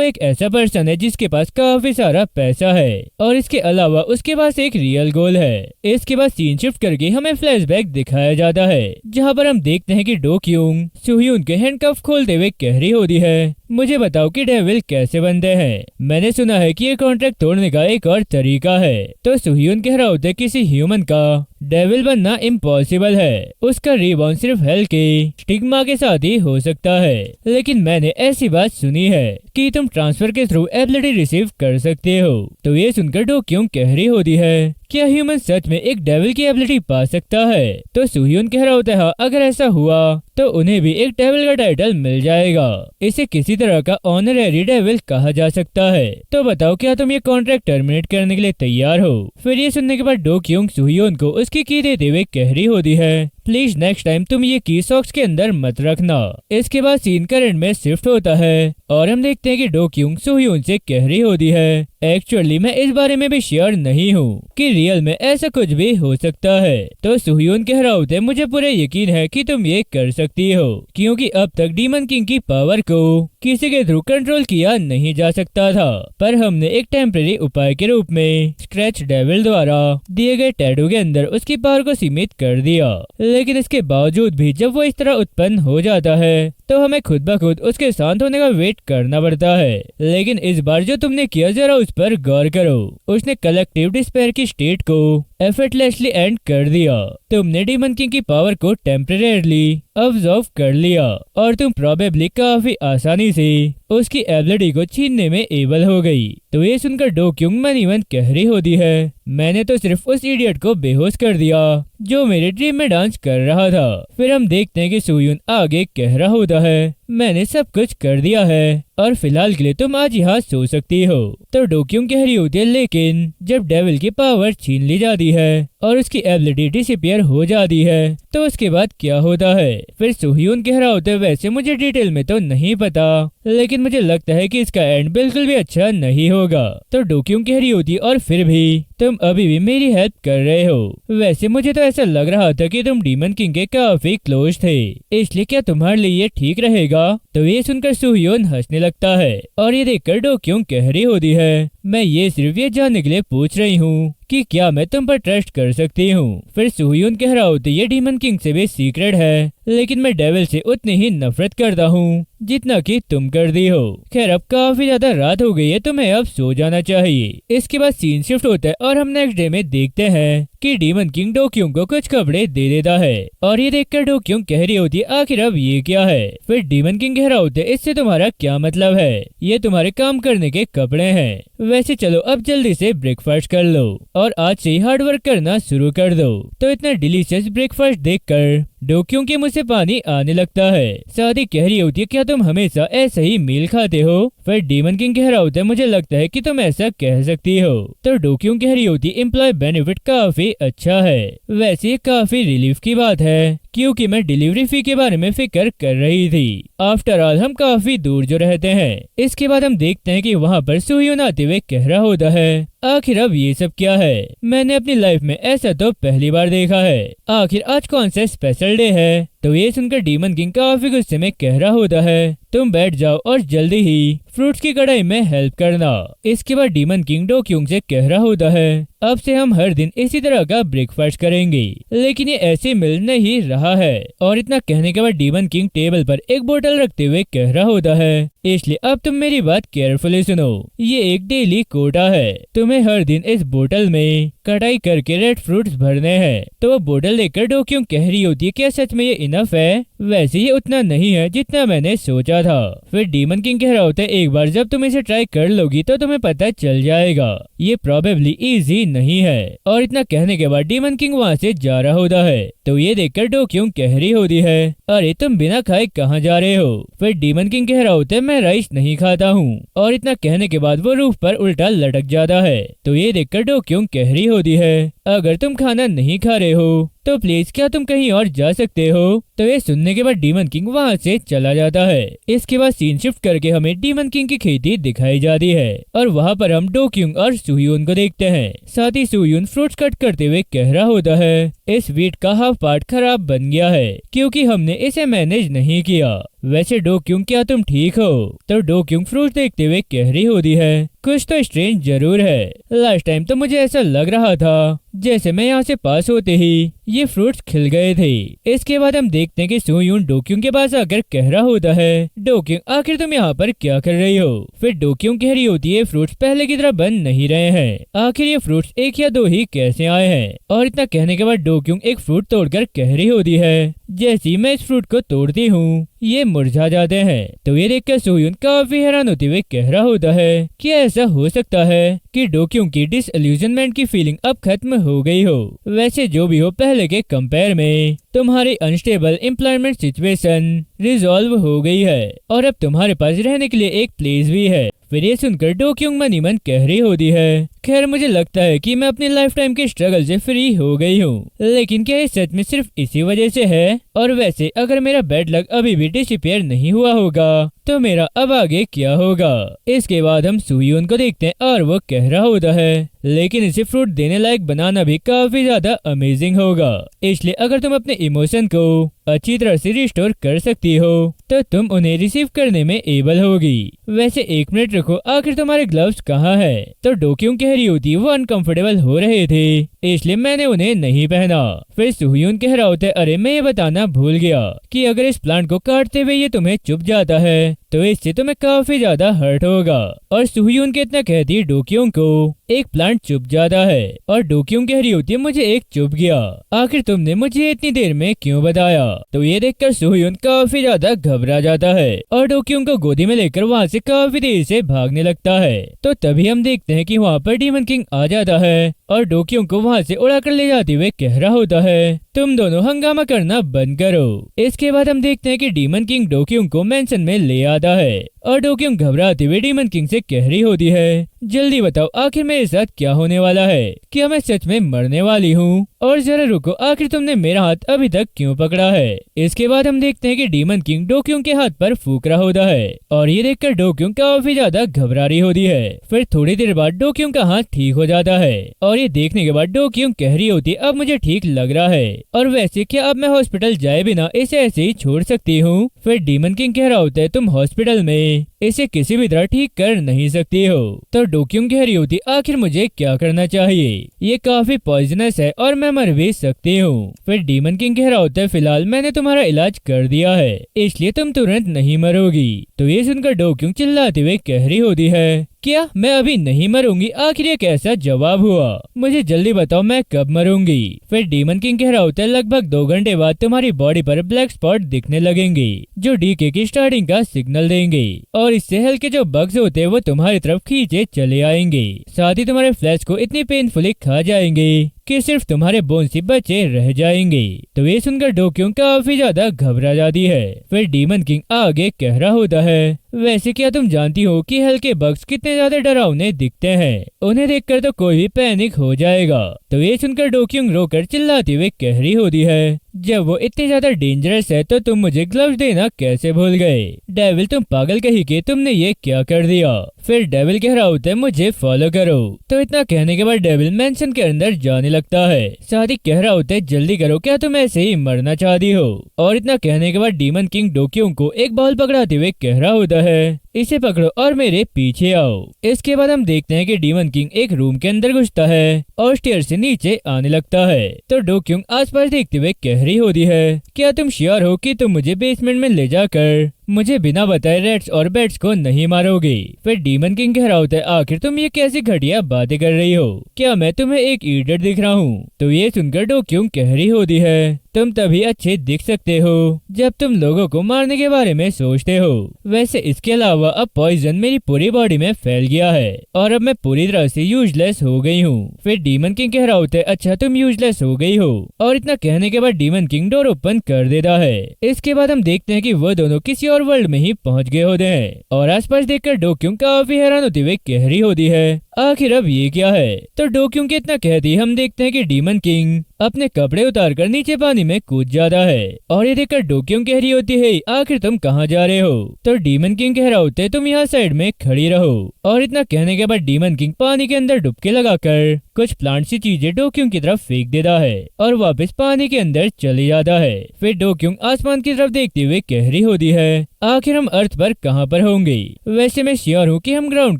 [SPEAKER 1] एक ऐसा पर्सन है जिसके पास काफी सारा पैसा है और इसके अलावा उसके पास एक रियल गोल है। इसके बाद सीन शिफ्ट करके हमें फ्लैशबैक दिखाया जाता है जहाँ पर हम देखते हैं कि डोक्यूंग सुहयून के हैंडकफ खोलते हुए कह रही होती है, मुझे बताओ कि डेविल कैसे बनते हैं, मैंने सुना है कि ये कॉन्ट्रैक्ट तोड़ने का एक और तरीका है। तो सुहयून कह रहा होता है, किसी ह्यूमन का डेविल बनना इम्पॉसिबल है, उसका रिबाउंड सिर्फ हेल के स्टिग्मा के साथ ही हो सकता है, लेकिन मैंने ऐसी बात सुनी है कि तुम ट्रांसफर के थ्रू एबिलिटी रिसीव कर सकते हो। तो ये सुनकर डोक्यूंग कह रही होती है, क्या ह्यूमन सच में एक डेविल की एबिलिटी पा सकता है? तो सुहयून कह रहा होता है, अगर ऐसा हुआ तो उन्हें भी एक डेविल का टाइटल मिल जाएगा, इसे किसी तरह का ऑनरेरी डेविल कहा जा सकता है। तो बताओ क्या तुम ये कॉन्ट्रैक्ट टर्मिनेट करने के लिए तैयार हो? फिर ये सुनने के बाद डोक्यूंग सुहयून को उसकी की देते हुए कह रही होती है, प्लीज नेक्स्ट टाइम तुम ये की सॉक्स के अंदर मत रखना। इसके बाद सीन करंट में शिफ्ट होता है और हम देखते हैं कि डोक्यूंग सुहयून से कह रही होती है, एक्चुअली मैं इस बारे में भी श्योर नहीं हूँ कि रियल में ऐसा कुछ भी हो सकता है। तो सुहयून कह रहा होता है, मुझे पूरा यकीन है कि तुम ये कर सकती हो, क्योंकि अब तक डीमन किंग की पावर को किसी के थ्रू कंट्रोल किया नहीं जा सकता था, पर हमने एक टेम्परेरी उपाय के रूप में स्क्रैच डेविल द्वारा दिए गए टैटू के अंदर उसकी पावर को सीमित कर दिया। लेकिन इसके बावजूद भी जब वो इस तरह उत्पन्न हो जाता है तो हमें खुद ब खुद उसके शांत होने का वेट करना पड़ता है। लेकिन इस बार जो तुमने किया, जरा उस पर गौर करो, उसने कलेक्टिव डिस्पेयर की स्टेट को एफर्टलेसली एंड कर दिया। तुमने डीमन किंग की पावर को टेम्परेरीली ऑब्जर्व कर लिया और तुम प्रोबेबली काफी आसानी से उसकी एबिलिटी को छीनने में एबल हो गई। तो ये सुनकर डोक्यूंग मन कह रही होती है, मैंने तो सिर्फ उस इडियट को बेहोश कर दिया जो मेरे ड्रीम में डांस कर रहा था। फिर हम देखते हैं कि सुहयून आगे कह रहा होता है, मैंने सब कुछ कर दिया है और फिलहाल के लिए तुम आज यहाँ सो सकती हो। तो डोक्यूंग कह रही होती है, लेकिन जब डेविल की पावर छीन ली जाती है और उसकी एबिलिटी डिसअपीयर हो जाती है तो उसके बाद क्या होता है? फिर सुहयून कह रहा होता है, वैसे मुझे डिटेल में तो नहीं पता, लेकिन मुझे लगता है कि इसका एंड बिल्कुल भी अच्छा नहीं होगा। तो डोक्यूंग कह रही होती है, और फिर भी तुम अभी भी मेरी हेल्प कर रहे हो, वैसे मुझे तो ऐसा लग रहा था कि तुम डीमन किंग के काफी क्लोज थे, इसलिए क्या तुम्हारे लिए ये ठीक रहेगा? तो ये सुनकर सुहयून हंसने लगता है और ये देखकर डोक्यूंग कह रही होती है, मैं ये सिर्फ ये जानने के लिए पूछ रही हूँ कि क्या मैं तुम पर ट्रस्ट कर सकती हूँ। फिर सुह्यून कह रहा होता ये डीमन किंग से भी सीक्रेट है, लेकिन मैं डेविल से उतनी ही नफरत करता हूँ जितना कि तुम कर दी हो। खैर अब काफी ज्यादा रात हो गई है, तुम्हें अब सो जाना चाहिए। इसके बाद सीन शिफ्ट होता है और हम नेक्स्ट डे में देखते हैं कि डीमन किंग डोक्यूंग को कुछ कपड़े दे देता है और ये देखकर डोक्यूंग कह रही होती है आखिर अब ये क्या है। फिर डीमन किंग कह रहा होता है इससे तुम्हारा क्या मतलब है, ये तुम्हारे काम करने के कपड़े हैं। वैसे चलो अब जल्दी से ब्रेकफास्ट कर लो और आज से ही हार्ड वर्क करना शुरू कर दो। तो इतना डिलीशियस ब्रेकफास्ट देखकर डोक्यूंग के मुंह से पानी आने लगता है। साथ ही कह रही होती है क्या तुम हमेशा ऐसे ही मील खाते हो। फिर डीमन किंग कह रहा होता है मुझे लगता है कि तुम ऐसा कह सकती हो। तो डोक्यूंग कह रही होती है एम्प्लॉय बेनिफिट काफी अच्छा है। वैसे ये काफी रिलीफ की बात है क्योंकि मैं डिलीवरी फी के बारे में फिक्र कर रही थी। आफ्टर ऑल हम काफी दूर जो रहते हैं। इसके बाद हम देखते हैं कि वहाँ पर सुह्यून आते हुए कह रहा होता है आखिर अब ये सब क्या है, मैंने अपनी लाइफ में ऐसा तो पहली बार देखा है। आखिर आज कौन सा स्पेशल डे है। तो ये सुनकर डीमन किंग काफी गुस्से में कह रहा होता है तुम बैठ जाओ और जल्दी ही फ्रूट्स की कढ़ाई में हेल्प करना। इसके बाद डीमन किंग डोक्यूंग से कह रहा होता है अब से हम हर दिन इसी तरह का ब्रेकफास्ट करेंगे, लेकिन ये ऐसे मिल नहीं रहा है। और इतना कहने के बाद डीमन किंग टेबल पर एक बोतल रखते हुए कह रहा होता है इसलिए अब तुम मेरी बात केयरफुली सुनो, ये एक डेली कोटा है, तुम्हें हर दिन इस बोतल में कटाई करके रेड फ्रूट्स भरने हैं। तो वो बोतल लेकर डोक्यूंग कह रही होती है क्या सच में ये इनफ है। वैसे ये उतना नहीं है जितना मैंने सोचा था। फिर डीमन किंग कह रहा होता है एक बार जब तुम इसे ट्राई कर लोगी तो तुम्हें पता चल जाएगा, ये प्रोबेबली इजी नहीं है। और इतना कहने के बाद डीमन किंग वहाँ से जा रहा होता है। तो ये देखकर डोक्यूंग कह रही होती है अरे तुम बिना खाए कहाँ जा रहे हो। फिर डीमन किंग कह रहा होता है मैं राइस नहीं खाता हूँ। और इतना कहने के बाद वो रूफ पर उल्टा लटक जाता है। तो ये देखकर डोक्यूंग कह रही होती है अगर तुम खाना नहीं खा रहे हो तो प्लीज क्या तुम कहीं और जा सकते हो। तो ये सुनने के बाद डीमन किंग वहाँ से चला जाता है। इसके बाद सीन शिफ्ट करके हमें डीमन किंग की खेती दिखाई जाती है और वहाँ पर हम डोक्यूंग और सुह्यून को देखते हैं। साथ ही सुह्यून फ्रूट्स कट करते हुए कह रहा होता है इस वीट का हाफ पार्ट खराब बन गया है क्योंकि हमने इसे मैनेज नहीं किया। वैसे डोक्यूंग क्या तुम ठीक हो। तो डोक्यूंग फ्रूट देखते हुए कह रही होती है कुछ तो स्ट्रेंज जरूर है, लास्ट टाइम तो मुझे ऐसा लग रहा था जैसे मैं यहाँ से पास होते ही ये फ्रूट्स खिल गए थे। इसके बाद हम देखते हैं कि सुह्यून डोक्यूंग के पास आकर कह रहा होता है डोक्यूंग आखिर तुम यहाँ पर क्या कर रही हो। फिर डोक्यूंग कह रही होती है फ्रूट्स पहले की तरह बन नहीं रहे हैं, आखिर ये फ्रूट्स एक या दो ही कैसे आए हैं। और इतना कहने के बाद डोक्यूंग एक फ्रूट तोड़कर कह रही होती है जैसे ही मैं इस फ्रूट को तोड़ती हूँ ये मुरझा जाते हैं। तो ये देखकर सुह्यून काफी हैरान होते हुए कह रहा होता है कि ऐसा हो सकता है कि डोक्यूंग की डिसइल्यूजनमेंट की फीलिंग अब खत्म हो गई हो। वैसे जो भी हो पहले के कंपेयर में तुम्हारी अनस्टेबल एम्प्लॉयमेंट सिचुएशन रिजॉल्व हो गई है और अब तुम्हारे पास रहने के लिए एक प्लेस भी है। फिर ये सुनकर डोक्यूंग मन ही मन कह रही होती है खैर मुझे लगता है कि मैं अपनी लाइफ टाइम के स्ट्रगल से फ्री हो गई हूँ, लेकिन क्या ये सच में सिर्फ इसी वजह से है। और वैसे अगर मेरा बैड लक अभी भी डिसअपीयर नहीं हुआ होगा तो मेरा अब आगे क्या होगा। इसके बाद हम सुह्यून को देखते हैं और वो कह रहा होता है लेकिन इसे फ्रूट देने लायक बनाना भी काफी ज्यादा अमेजिंग होगा, इसलिए अगर तुम अपने इमोशन को अच्छी तरह से रिस्टोर कर सकती हो तो तुम उन्हें रिसीव करने में एबल होगी। वैसे एक मिनट रखो, आखिर तुम्हारे ग्लव्स कहाँ है। तो डोक्यूंग कह रही होती वो अनकंफर्टेबल हो रहे थे इसलिए मैंने उन्हें नहीं पहना। फिर सुह्यून कह रहा होता है अरे मैं ये बताना भूल गया कि अगर इस प्लांट को काटते हुए ये तुम्हें चुभ जाता है तो इससे तुम्हें काफी ज्यादा हर्ट होगा। और सुह्यून के इतना कहती डोक्यूंग को एक प्लांट चुभ जाता है और डोक्यूंग कह रही होती है मुझे एक चुभ गया, आखिर तुमने मुझे इतनी देर में क्यों बताया। तो ये देखकर सुह्यून काफी ज्यादा घबरा जाता है और डोक्यूंग को गोदी में लेकर वहाँ से काफी देर से भागने लगता है। तो तभी हम देखते हैं कि वहाँ पर डीमन किंग आ जाता है और डोक्यूंग को वहाँ से उड़ाकर ले जाते हुए कह रहा होता है तुम दोनों हंगामा करना बंद करो। इसके बाद हम देखते हैं कि डीमन किंग डोक्यूंग को मेंशन में ले आता है और डोक्यूंग घबराते हुए डीमन किंग से कह रही होती है जल्दी बताओ आखिर मेरे साथ क्या होने वाला है, क्या मैं सच में मरने वाली हूँ। और जरा रुको, आखिर तुमने मेरा हाथ अभी तक क्यों पकड़ा है। इसके बाद हम देखते हैं कि डीमन किंग डोक्यूंग के हाथ पर फूक रहा होता है और ये देखकर डोक्यूंग काफी ज्यादा घबरा रही होती है। फिर थोड़ी देर बाद डोक्यूंग का हाथ ठीक हो जाता है और ये देखने के बाद डोक्यूंग कह रही होती है अब मुझे ठीक लग रहा है और वैसे क्या अब मैं हॉस्पिटल जाए बिना इसे ऐसे ही छोड़ सकती हूँ। फिर डीमन किंग कह रहा होता है तुम हॉस्पिटल में इसे किसी भी तरह ठीक कर नहीं सकती हो। तो डोक्यूम कह रही होती आखिर मुझे क्या करना चाहिए, ये काफी पॉइजनस है और मैं मर भी सकती हूँ। फिर डीमन किंग कह रहा होता है फिलहाल मैंने तुम्हारा इलाज कर दिया है इसलिए तुम तुरंत नहीं मरोगी। तो ये सुनकर डोक्यूम चिल्लाते हुए कह रही होती है क्या मैं अभी नहीं मरूंगी, आखिर ये कैसा जवाब हुआ, मुझे जल्दी बताओ मैं कब मरूंगी। फिर डीमन किंग कह रहा होता है लगभग 2 घंटे बाद तुम्हारी बॉडी पर ब्लैक स्पॉट दिखने लगेंगे जो डीके की स्टार्टिंग का सिग्नल देंगे और इससे हल्के जो बग्स होते हैं वो तुम्हारी तरफ खींचे चले आएंगे, साथ ही तुम्हारे फ्लैश को इतनी पेनफुली खा जाएंगे कि सिर्फ तुम्हारे बोन्स ही बचे रह जाएंगे। तो ये सुनकर डोक्यूम काफी ज्यादा घबरा जाती है। फिर डीमन किंग आगे कह रहा होता है वैसे क्या तुम जानती हो कि हल्के बग्स कितने ज्यादा डरावने दिखते हैं, उन्हें देखकर तो कोई भी पैनिक हो जाएगा। तो ये सुनकर डोक्यूम रोकर चिल्लाती हुए कह रही होती है जब वो इतने ज्यादा डेंजरस है तो तुम मुझे ग्लव्स देना कैसे भूल गए, डेविल तुम पागल कहीं के तुमने ये क्या कर दिया। फिर डेविल कह रहा होता है मुझे फॉलो करो। तो इतना कहने के बाद डेविल मेंशन के अंदर जाने लगता है, साथ ही कह रहा होता है जल्दी करो क्या तुम ऐसे ही मरना चाहती हो। और इतना कहने के बाद डीमन किंग डोक्यूम को एक बॉल पकड़ाते हुए कह रहा होता है इसे पकड़ो और मेरे पीछे आओ। इसके बाद हम देखते हैं कि डीमन किंग एक रूम के अंदर घुसता है और स्टेयर से नीचे आने लगता है। तो डोक्यूम आसपास देखते हुए कह रही होती है क्या तुम श्योर हो कि तुम मुझे बेसमेंट में ले जाकर मुझे बिना बताए रेट्स और बैट्स को नहीं मारोगे। फिर डीमन किंग कह रहा होता है आखिर तुम ये कैसी घटिया बातें कर रही हो, क्या मैं तुम्हें एक इडियट दिख रहा हूँ। तो ये सुनकर डोक्यूम कह रही होती है तुम तभी अच्छे दिख सकते हो जब तुम लोगों को मारने के बारे में सोचते हो, वैसे इसके अलावा अब पॉइजन मेरी पूरी बॉडी में फैल गया है और अब मैं पूरी तरह से यूजलेस हो गई हूँ। फिर डीमन किंग कह रहा होता है अच्छा तुम यूजलेस हो गई हो, और इतना कहने के बाद डीमन किंग डोर ओपन कर देता है। इसके बाद हम देखते हैं कि वो दोनों किसी और वर्ल्ड में ही पहुंच गए होते हैं और आसपास देखकर डोक्यूम काफी हैरान होते हुए कह रही होती है आखिर अब ये क्या है। तो डोक्यूम के इतना कहती हम देखते हैं कि डीमन किंग अपने कपड़े उतारकर नीचे पानी में कूद जाता है और ये देखकर डोक्यूम कह रही होती है आखिर तुम कहाँ जा रहे हो। तो डीमन किंग कह रहा होता है तुम यहाँ साइड में खड़ी रहो। और इतना कहने के बाद डीमन किंग पानी के अंदर डुबकी लगाकर कुछ प्लांट सी चीजें डोक्यूम की तरफ फेंक देता है और वापस पानी के अंदर चले जाता है। फिर डोक्यूम आसमान की तरफ देखते हुए कह रही होती है आखिर हम अर्थ पर कहाँ पर होंगे, वैसे मैं श्योर हूँ कि हम ग्राउंड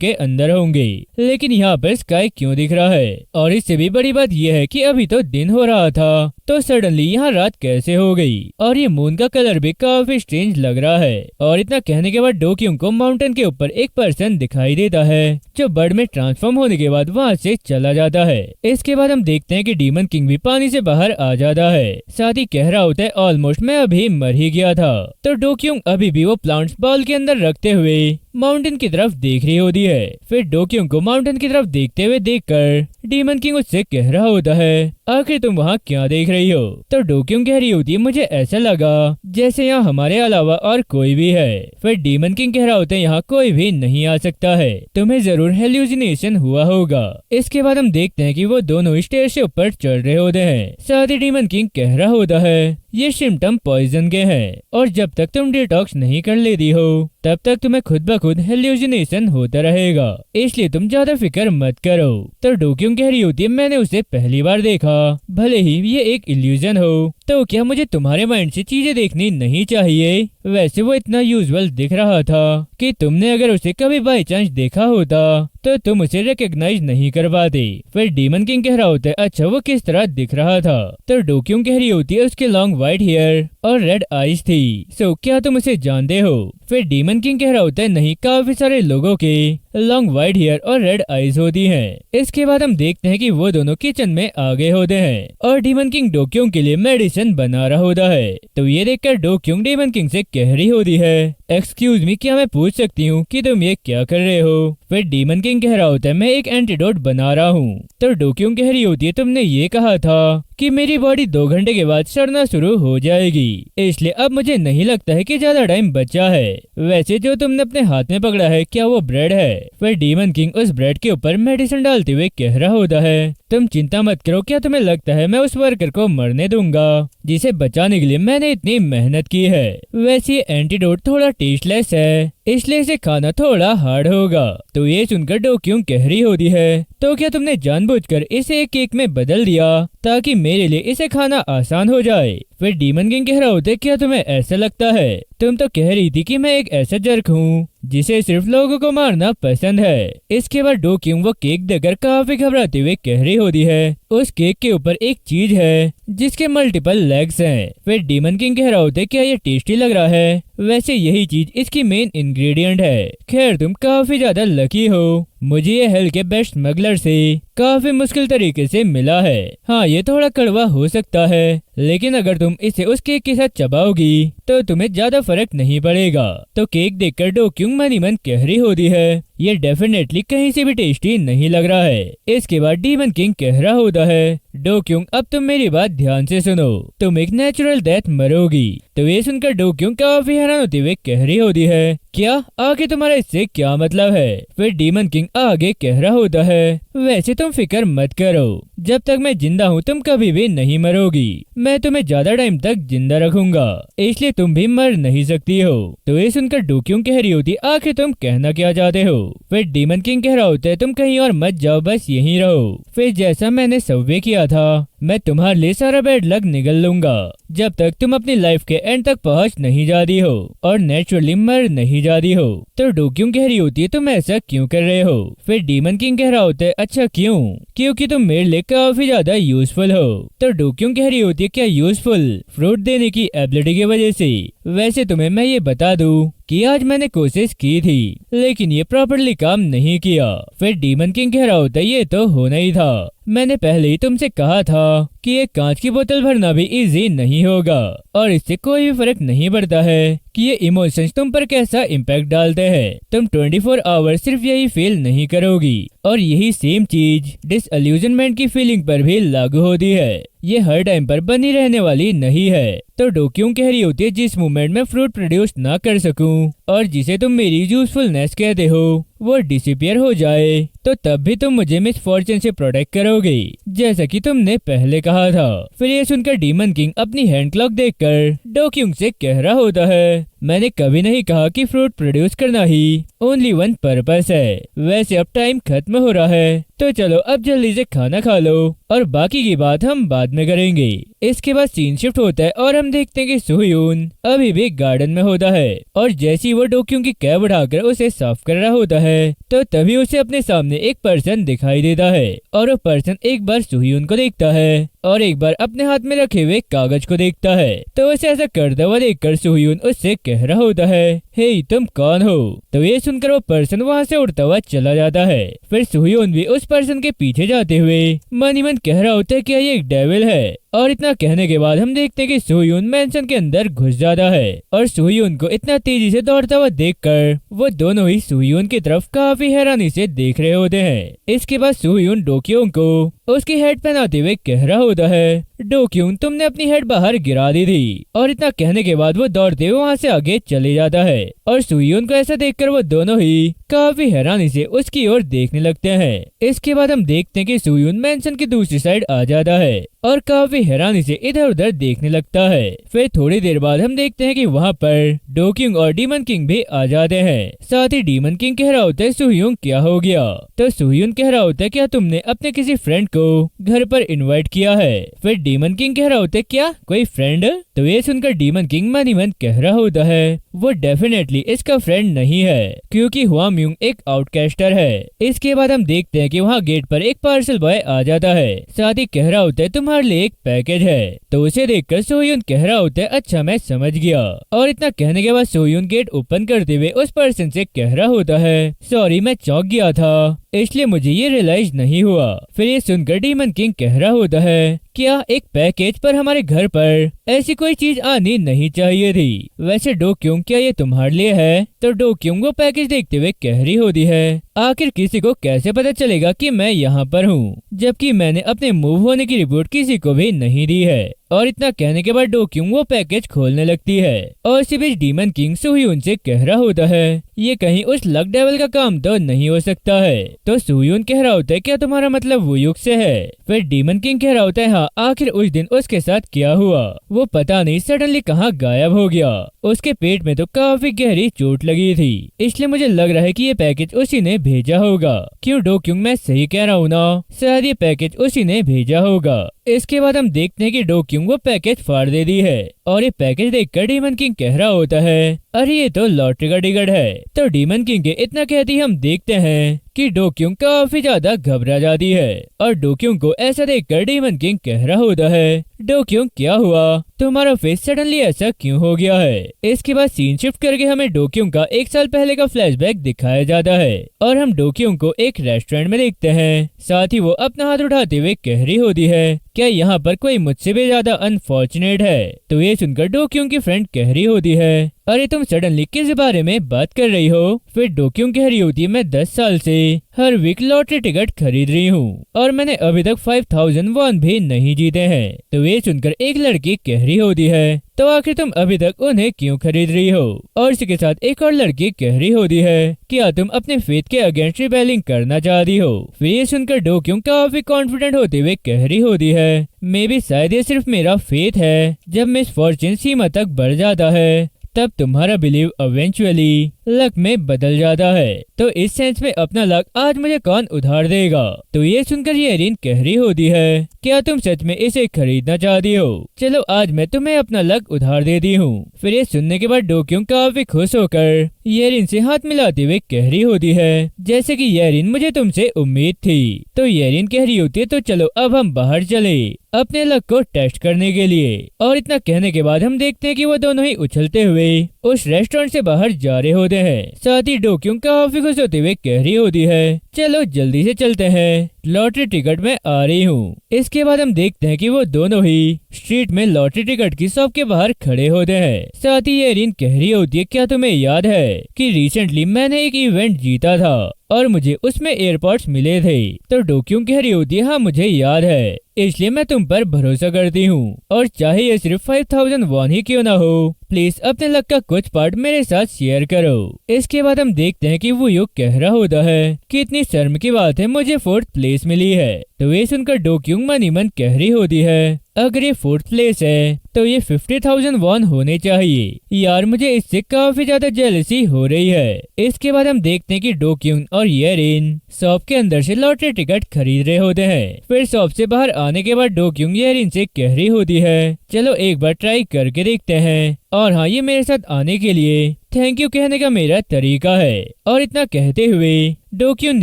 [SPEAKER 1] के अंदर होंगे, लेकिन यहाँ पर स्काई क्यों दिख रहा है। और इससे भी बड़ी बात यह है कि अभी तो दिन हो रहा था तो सडनली यहाँ रात कैसे हो गई, और ये मून का कलर भी काफी स्ट्रेंज लग रहा है। और इतना कहने के बाद डोक्यूम को माउंटेन के ऊपर एक पर्सन दिखाई देता है जो बर्ड में ट्रांसफॉर्म होने के बाद वहाँ से चला जाता है। इसके बाद हम देखते हैं कि डीमन किंग भी पानी से बाहर आ जाता है, साथ ही कह रहा होता है ऑलमोस्ट मैं अभी मर ही गया था। तो डोक्यूम अभी भी वो प्लांट्स बॉल के अंदर रखते हुए माउंटेन की तरफ देख रही होती है। फिर डोक्यूम को माउंटेन की तरफ देखते हुए देखकर डीमन किंग उससे कह रहा होता है आखिर तुम वहाँ क्या देख रही हो। तो डोक्यूम कह रही होती है मुझे ऐसा लगा जैसे यहाँ हमारे अलावा और कोई भी है। फिर डीमन किंग कह रहा होता है यहाँ कोई भी नहीं आ सकता है, तुम्हें जरूर हेल्यूसिनेशन हुआ होगा। इसके बाद हम देखते हैं कि वो दोनों स्टेज से ऊपर चढ़ रहे होते हैं, साथ ही डीमन किंग कह रहा होता है ये सिम्टम पॉइजन के हैं और जब तक तुम डिटॉक्स नहीं कर लेती हो तब तक तुम्हें खुद ब खुद हेल्यूसिनेशन होता रहेगा, इसलिए तुम ज्यादा फिक्र मत करो। तो डोक्यूम कह रही होती है मैंने उसे पहली बार देखा, भले ही ये एक इल्यूजन हो तो क्या मुझे तुम्हारे माइंड से चीजें देखनी नहीं चाहिए। वैसे वो इतना यूजुअल दिख रहा था कि तुमने अगर उसे कभी बाई चांस देखा होता तो तुम उसे रिकॉग्नाइज नहीं कर पाते। फिर डीमन किंग कह रहा होता है अच्छा वो किस तरह दिख रहा था। तो डोक्यूम कह रही होती है उसके लॉन्ग व्हाइट हेयर और रेड आईज थी, सो क्या तुम उसे जानते हो। फिर डीमन किंग कह रहा होता है नहीं, काफी सारे लोगों के लॉन्ग व्हाइट हेयर और रेड आईज होती हैं। इसके बाद हम देखते हैं कि वो दोनों किचन में आ गए होते हैं और डीमन किंग डोक्यूम के लिए मेडिसिन बना रहा होता है। तो ये देखकर डोक्यूम डीमन किंग से कह रही होती है एक्सक्यूज मी क्या मैं पूछ सकती हूँ कि तुम ये क्या कर रहे हो। फिर डीमन किंग कह रहा होता है मैं एक एंटीडोट बना रहा हूँ। तो डोक्यूम कह रही होती है तुमने ये कहा था कि मेरी बॉडी 2 घंटे के बाद सड़ना शुरू हो जाएगी, इसलिए अब मुझे नहीं लगता है कि ज्यादा टाइम बचा है। वैसे जो तुमने अपने हाथ में पकड़ा है क्या वो ब्रेड है। फिर डीमन किंग उस ब्रेड के ऊपर मेडिसिन डालते हुए कह रहा होता है तुम चिंता मत करो, क्या तुम्हें लगता है मैं उस वर्कर को मरने दूंगा जिसे बचाने के लिए मैंने इतनी मेहनत की है। वैसे ये एंटीडोट थोड़ा टेस्टलेस है इसलिए इसे खाना थोड़ा हार्ड होगा। तो ये सुनकर डोक्यूम कह रही होती है तो क्या तुमने जानबूझकर इसे एक केक में बदल दिया ताकि मेरे लिए इसे खाना आसान हो जाए। फिर डीमन किंग कह रहा होता है क्या तुम्हें ऐसा लगता है, तुम तो कह रही थी कि मैं एक ऐसा जर्क हूँ जिसे सिर्फ लोगों को मारना पसंद है। इसके बाद डो क्योंग वो केक देकर काफी घबराते हुए कह रही होती है उस केक के ऊपर एक चीज है जिसके मल्टीपल लेग्स हैं। फिर डीमन किंग कह रहा होता है क्या ये टेस्टी लग रहा है, वैसे यही चीज इसकी मेन इंग्रेडिएंट है। खैर तुम काफी ज्यादा लकी हो, मुझे ये हेल के बेस्ट स्मगलर से काफी मुश्किल तरीके से मिला है। हाँ ये थोड़ा कड़वा हो सकता है, लेकिन अगर तुम इसे उस केक के साथ चबाओगी तो तुम्हें ज्यादा फर्क नहीं पड़ेगा। तो केक देखकर डो क्योंग मन ही मन कह रही होती है ये डेफिनेटली कहीं से भी टेस्टी नहीं लग रहा है। इसके बाद डीमन किंग कह रहा होता है डो क्योंग अब तुम मेरी बात ध्यान से सुनो, तुम एक नेचुरल डेथ मरोगी। तो ये सुनकर डो क्योंग काफी हैरान होते हुए कह रही होती है क्या आगे तुम्हारा इससे क्या मतलब है। फिर डीमन किंग आगे कह रहा होता है वैसे तुम फिक्र मत करो, जब तक मैं जिंदा हूँ तुम कभी भी नहीं मरोगी। मैं तुम्हें ज्यादा टाइम तक जिंदा रखूंगा, इसलिए तुम भी मर नहीं सकती हो। तो ये सुनकर डो क्योंग कह रही होती आखिर तुम कहना क्या चाहते हो। फिर डीमन किंग कह रहा होता है तुम कहीं और मत जाओ, बस यहीं रहो। फिर जैसा मैंने सबवे किया था मैं तुम्हारे लिए सारा बैड लक निगल लूंगा जब तक तुम अपनी लाइफ के एंड तक पहुंच नहीं जाती हो और नेचुरली मर नहीं जाती हो। तो डो क्योंग कह रही होती है तुम ऐसा क्यों कर रहे हो। फिर डीमन किंग कह रहा होता है अच्छा क्यों, क्योंकि तुम मेरे लिए काफी ज्यादा यूजफुल हो। तो डो क्योंग कह रही होती है क्या यूजफुल, फ्रूट देने की एबिलिटी की वजह से। वैसे तुम्हें मैं ये बता दूं कि आज मैंने कोशिश की थी लेकिन ये प्रॉपरली काम नहीं किया। फिर डीमन किंग कह रहा होता है ये तो होना ही था, मैंने पहले ही तुमसे कहा था कि एक कांच की बोतल भरना भी इजी नहीं होगा और इससे कोई भी फर्क नहीं पड़ता है कि ये इमोशंस तुम पर कैसा इम्पैक्ट डालते हैं। तुम 24 आवर्स सिर्फ यही फील नहीं करोगी और यही सेम चीज डिसइल्यूजनमेंट की फीलिंग पर भी लागू होती है। ये हर टाइम पर बनी रहने वाली नहीं है। तो डो क्योंग कह रही होती है जिस मोमेंट में फ्रूट प्रोड्यूस ना कर सकूं और जिसे तुम मेरी यूजफुलनेस कहते हो वो डिसअपियर हो जाए तो तब भी तुम मुझे मिस फॉर्चून से प्रोटेक्ट करोगे जैसा कि तुमने पहले कहा था। फिर ये सुनकर डीमन किंग अपनी हैंड क्लॉक देखकर डो क्योंग से कह रहा होता है मैंने कभी नहीं कहा कि फ्रूट प्रोड्यूस करना ही ओनली वन पर्पस है। वैसे अब टाइम खत्म हो रहा है तो चलो अब जल्दी से खाना खा लो और बाकी की बात हम बाद में करेंगे। इसके बाद सीन शिफ्ट होता है और हम देखते हैं कि सुहयून अभी भी गार्डन में होता है और जैसे ही वो डो क्योंग की कैब उठाकर उसे साफ कर रहा होता है तो तभी उसे अपने सामने एक पर्सन दिखाई देता है और वो पर्सन एक बार सुहयून को देखता है और एक बार अपने हाथ में रखे हुए कागज को देखता है। तो उसे ऐसा करता हुआ देखकर सुहयून उससे कह रहा होता है हे तुम कौन हो। तो ये सुनकर वो पर्सन वहाँ से उड़ता हुआ चला जाता है। फिर सुहयून भी उस पर्सन के पीछे जाते हुए मन ही मन कह रहा होता है कि ये एक डेविल है। और इतना कहने के बाद हम देखते हैं कि सुहयून मैंशन के अंदर घुस जाता है और सुहयून को इतना तेजी से दौड़ता हुआ देखकर वो दोनों ही सुहयून की तरफ काफी हैरानी से देख रहे होते हैं। इसके बाद सुहयून डो क्योंग को उसकी हेड पहनाते हुए कह रहा होता है डो क्योंग तुमने अपनी हेड बाहर गिरा दी थी। और इतना कहने के बाद वो दौड़ते हुए वहाँ से आगे चले जाता है और सुहयून को ऐसा देखकर वो दोनों ही काफी हैरानी से उसकी ओर देखने लगते हैं। इसके बाद हम देखते हैं कि सुहयून मैंशन की दूसरी साइड आ जाता है और काफी हैरानी से इधर उधर देखने लगता है। फिर थोड़ी देर बाद हम देखते हैं कि वहाँ पर डो क्योंग और डीमन किंग भी आ जाते हैं। साथ ही डीमन किंग कह रहा होता है सुहयून क्या हो गया। तो सुहयून कह रहा होता है क्या तुमने अपने किसी फ्रेंड को घर पर इनवाइट किया है। फिर डीमन किंग कह रहा होता है क्या कोई फ्रेंड। तो ये सुनकर डीमन किंग मन ही मन कह रहा होता है वो डेफिनेटली इसका फ्रेंड नहीं है क्योंकि हुआ म्यूंग एक आउटकास्टर है। इसके बाद हम देखते हैं कि वहाँ गेट पर एक पार्सल बॉय आ जाता है। साथ ही कह रहा होता है तुम्हारे लिए एक पैकेज है। तो उसे देखकर सोहयून कह रहा होता है अच्छा मैं समझ गया। और इतना कहने के बाद सोहयून गेट ओपन करते हुए उस पर्सन से कह रहा होता है सॉरी मैं चौंक गया था इसलिए मुझे ये रियलाइज नहीं हुआ। फिर ये सुनकर डीमन किंग कह रहा होता है क्या एक पैकेज पर हमारे घर पर ऐसी कोई चीज आनी नहीं चाहिए थी। वैसे डो क्योंग क्या ये तुम्हारे लिए है। तो डो क्योंग वो पैकेज देखते हुए कह रही होती है आखिर किसी को कैसे पता चलेगा कि मैं यहाँ पर हूँ जबकि मैंने अपने मूव होने की रिपोर्ट किसी को भी नहीं दी है। और इतना कहने के बाद डो क्योंग वो पैकेज खोलने लगती है और इसी बीच डीमन किंग सुहयून से कह रहा होता है ये कहीं उस लक डेविल का काम तो नहीं हो सकता है। तो सुहयून कह रहा होता है क्या तुम्हारा मतलब वो युग से है। फिर डीमन किंग कह रहा होता है हाँ आखिर उस दिन उसके साथ क्या हुआ वो पता नहीं सडनली कहाँ गायब हो गया। उसके पेट में तो काफी गहरी चोट लगी थी इसलिए मुझे लग रहा है कि ये पैकेज उसी ने भेजा होगा। क्यों डो क्योंग मैं सही कह रहा हूँ ना, शायद ये पैकेज उसी ने भेजा होगा। इसके बाद हम देखते हैं कि डो क्योंग वो पैकेज फाड़ दे दी है और ये पैकेज देखकर डीमन किंग कह रहा होता है अरे ये तो लॉटरी का टिकट है। तो डीमन किंग के इतना कहती हम देखते हैं कि डोक्यूंग काफी ज्यादा घबरा जाती है और डोक्यूंग को ऐसा देखकर डीमन किंग कह रहा होता है, डोक्यूंग क्या हुआ, तुम्हारा फेस सडनली ऐसा क्यों हो गया है। इसके बाद सीन शिफ्ट करके हमें डोक्यूंग का 1 साल पहले का फ्लैशबैक दिखाया जाता है और हम डोक्यूंग को एक रेस्टोरेंट में देखते हैं। साथ ही वो अपना हाथ उठाते हुए कह रही होती है, क्या यहाँ पर कोई मुझसे भी ज्यादा अनफॉर्चुनेट है। तो ये सुनकर डोक्यूंग की फ्रेंड कह रही होती है, अरे तुम सडनली किस बारे में बात कर रही हो। फिर डोक्यूंग कह रही होती है, मैं 10 साल से हर वीक लॉटरी टिकट खरीद रही हूँ और मैंने अभी तक 5000 वॉन भी नहीं जीते हैं। तो ये सुनकर एक लड़की कह रही होती है, तो आखिर तुम अभी तक उन्हें क्यों खरीद रही हो। और इसके साथ एक और लड़की कह रही होती है, क्या तुम अपने फेथ के अगेंस्ट रिबेलिंग करना चाहती हो। फिर ये सुनकर डोक्यूंग काफी कॉन्फिडेंट होते हुए कह रही होती है, मे बी शायद ये सिर्फ मेरा फेथ है। जब मिस फॉर्चून सीमा तक बढ़ जाता है तब तुम्हारा बिलीव इवेंचुअली लक में बदल जाता है। तो इस सेंस में अपना लक आज मुझे कौन उधार देगा। तो ये सुनकर येरिन कह रही होती है, क्या तुम सच में इसे खरीदना चाहती हो। चलो आज मैं तुम्हें अपना लक उधार देती हूँ। फिर ये सुनने के बाद डोक्यूंग काफी खुश होकर येरिन से हाथ मिलाते हुए कह रही होती है, जैसे कि येरिन मुझे तुमसे उम्मीद थी। तो येरिन कह रही होती है, तो चलो अब हम बाहर चले अपने लक को टेस्ट करने के लिए। और इतना कहने के बाद हम देखते हैं कि वो दोनों ही उछलते हुए उस रेस्टोरेंट से बाहर जा रहे होते हैं। साथ ही डोक्यूंग काफी खुश होते हुए कह रही होती है, चलो जल्दी से चलते हैं, लॉटरी टिकट में आ रही हूँ। इसके बाद हम देखते हैं कि वो दोनों ही स्ट्रीट में लॉटरी टिकट की शॉप के बाहर खड़े होते हैं। साथ ही येरिन कह रही होती है, क्या तुम्हें याद है कि रिसेंटली मैंने एक इवेंट जीता था और मुझे उसमें एयरपॉड्स मिले थे। तो डोक्यूंग कह रही होती है, हाँ मुझे याद है, इसलिए मैं तुम पर भरोसा करती हूँ और चाहे ये सिर्फ 5000 वॉन ही क्यों ना हो, प्लीज अपने लक का कुछ पार्ट मेरे साथ शेयर करो। इसके बाद हम देखते हैं कि वो युग कह रहा होता है कि इतनी शर्म की बात है, मुझे 4th प्लेस मिली है। तो ये सुनकर डोक्यूंग मन ही मन कह रही होती है, अगर ये 4th प्लेस है तो ये 50,000 वॉन होने चाहिए। यार मुझे इससे काफी ज्यादा जेलसी हो रही है। इसके बाद हम देखते हैं कि डोक्यूंग और येरिन शॉप के अंदर से लॉटरी टिकट खरीद रहे होते हैं। फिर शॉप से बाहर आने के बाद डोक्यूंग येरिन से कह रही होती है, चलो एक बार ट्राई करके देखते हैं और हाँ ये मेरे साथ आने के लिए थैंक यू कहने का मेरा तरीका है। और इतना कहते हुए डोक्यूंग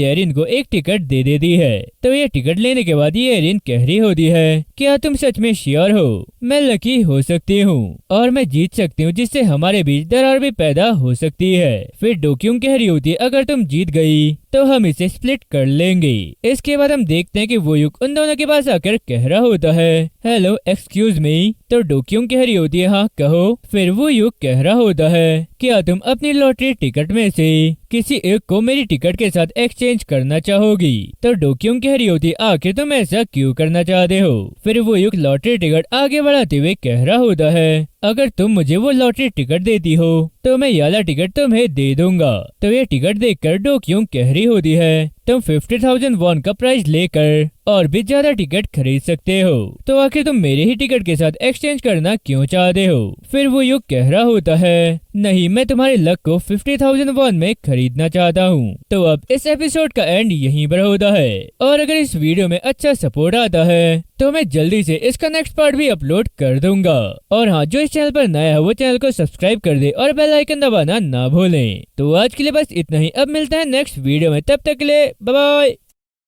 [SPEAKER 1] येरिन को एक टिकट दे देती है। तो ये टिकट लेने के बाद येरिन कह रही होती है, क्या तुम सच में श्योर हो, मैं लकी हो सकती हूँ और मैं जीत सकती हूँ, जिससे हमारे बीच दरार भी पैदा हो सकती है। फिर डोक्यूंग कह रही होती है, अगर तुम जीत गई तो हम इसे स्प्लिट कर लेंगे। इसके बाद हम देखते हैं कि वो युग उन दोनों के पास आकर कह रहा होता है, हेलो एक्सक्यूज मी। तो डोक्यूंग कह रही होती है, हाँ कहो। फिर वो युग कह रहा होता है, क्या तुम अपनी लॉटरी टिकट में से किसी एक को मेरी टिकट के साथ एक्सचेंज करना चाहोगी। तो डोक्यूंग कह रही होती है, आखिर तुम ऐसा क्यों करना चाहते हो। फिर वो युग लॉटरी टिकट आगे बढ़ाते हुए कह रहा होता है, अगर तुम मुझे वो लॉटरी टिकट देती हो तो मैं ये वाला टिकट तुम्हें दे दूंगा। तो ये टिकट देखकर डोक्यूंग कह रही होती है, तुम 50,000 वॉन का प्राइस लेकर और भी ज्यादा टिकट खरीद सकते हो, तो आखिर तुम मेरे ही टिकट के साथ एक्सचेंज करना क्यों चाहते हो। फिर वो युग कह रहा होता है, नहीं मैं तुम्हारे लक को 50,000 वॉन में खरीदना चाहता हूँ। तो अब इस एपिसोड का एंड यहीं पर होता है और अगर इस वीडियो में अच्छा सपोर्ट आता है तो मैं जल्दी से इसका नेक्स्ट पार्ट भी अपलोड कर दूंगा। और हाँ, जो इस चैनल पर नया है वो चैनल को सब्सक्राइब कर दे और बेल आइकन दबाना ना भूलें। तो आज के लिए बस इतना ही, अब मिलते हैं नेक्स्ट वीडियो में, तब तक के लिए बाय बाय।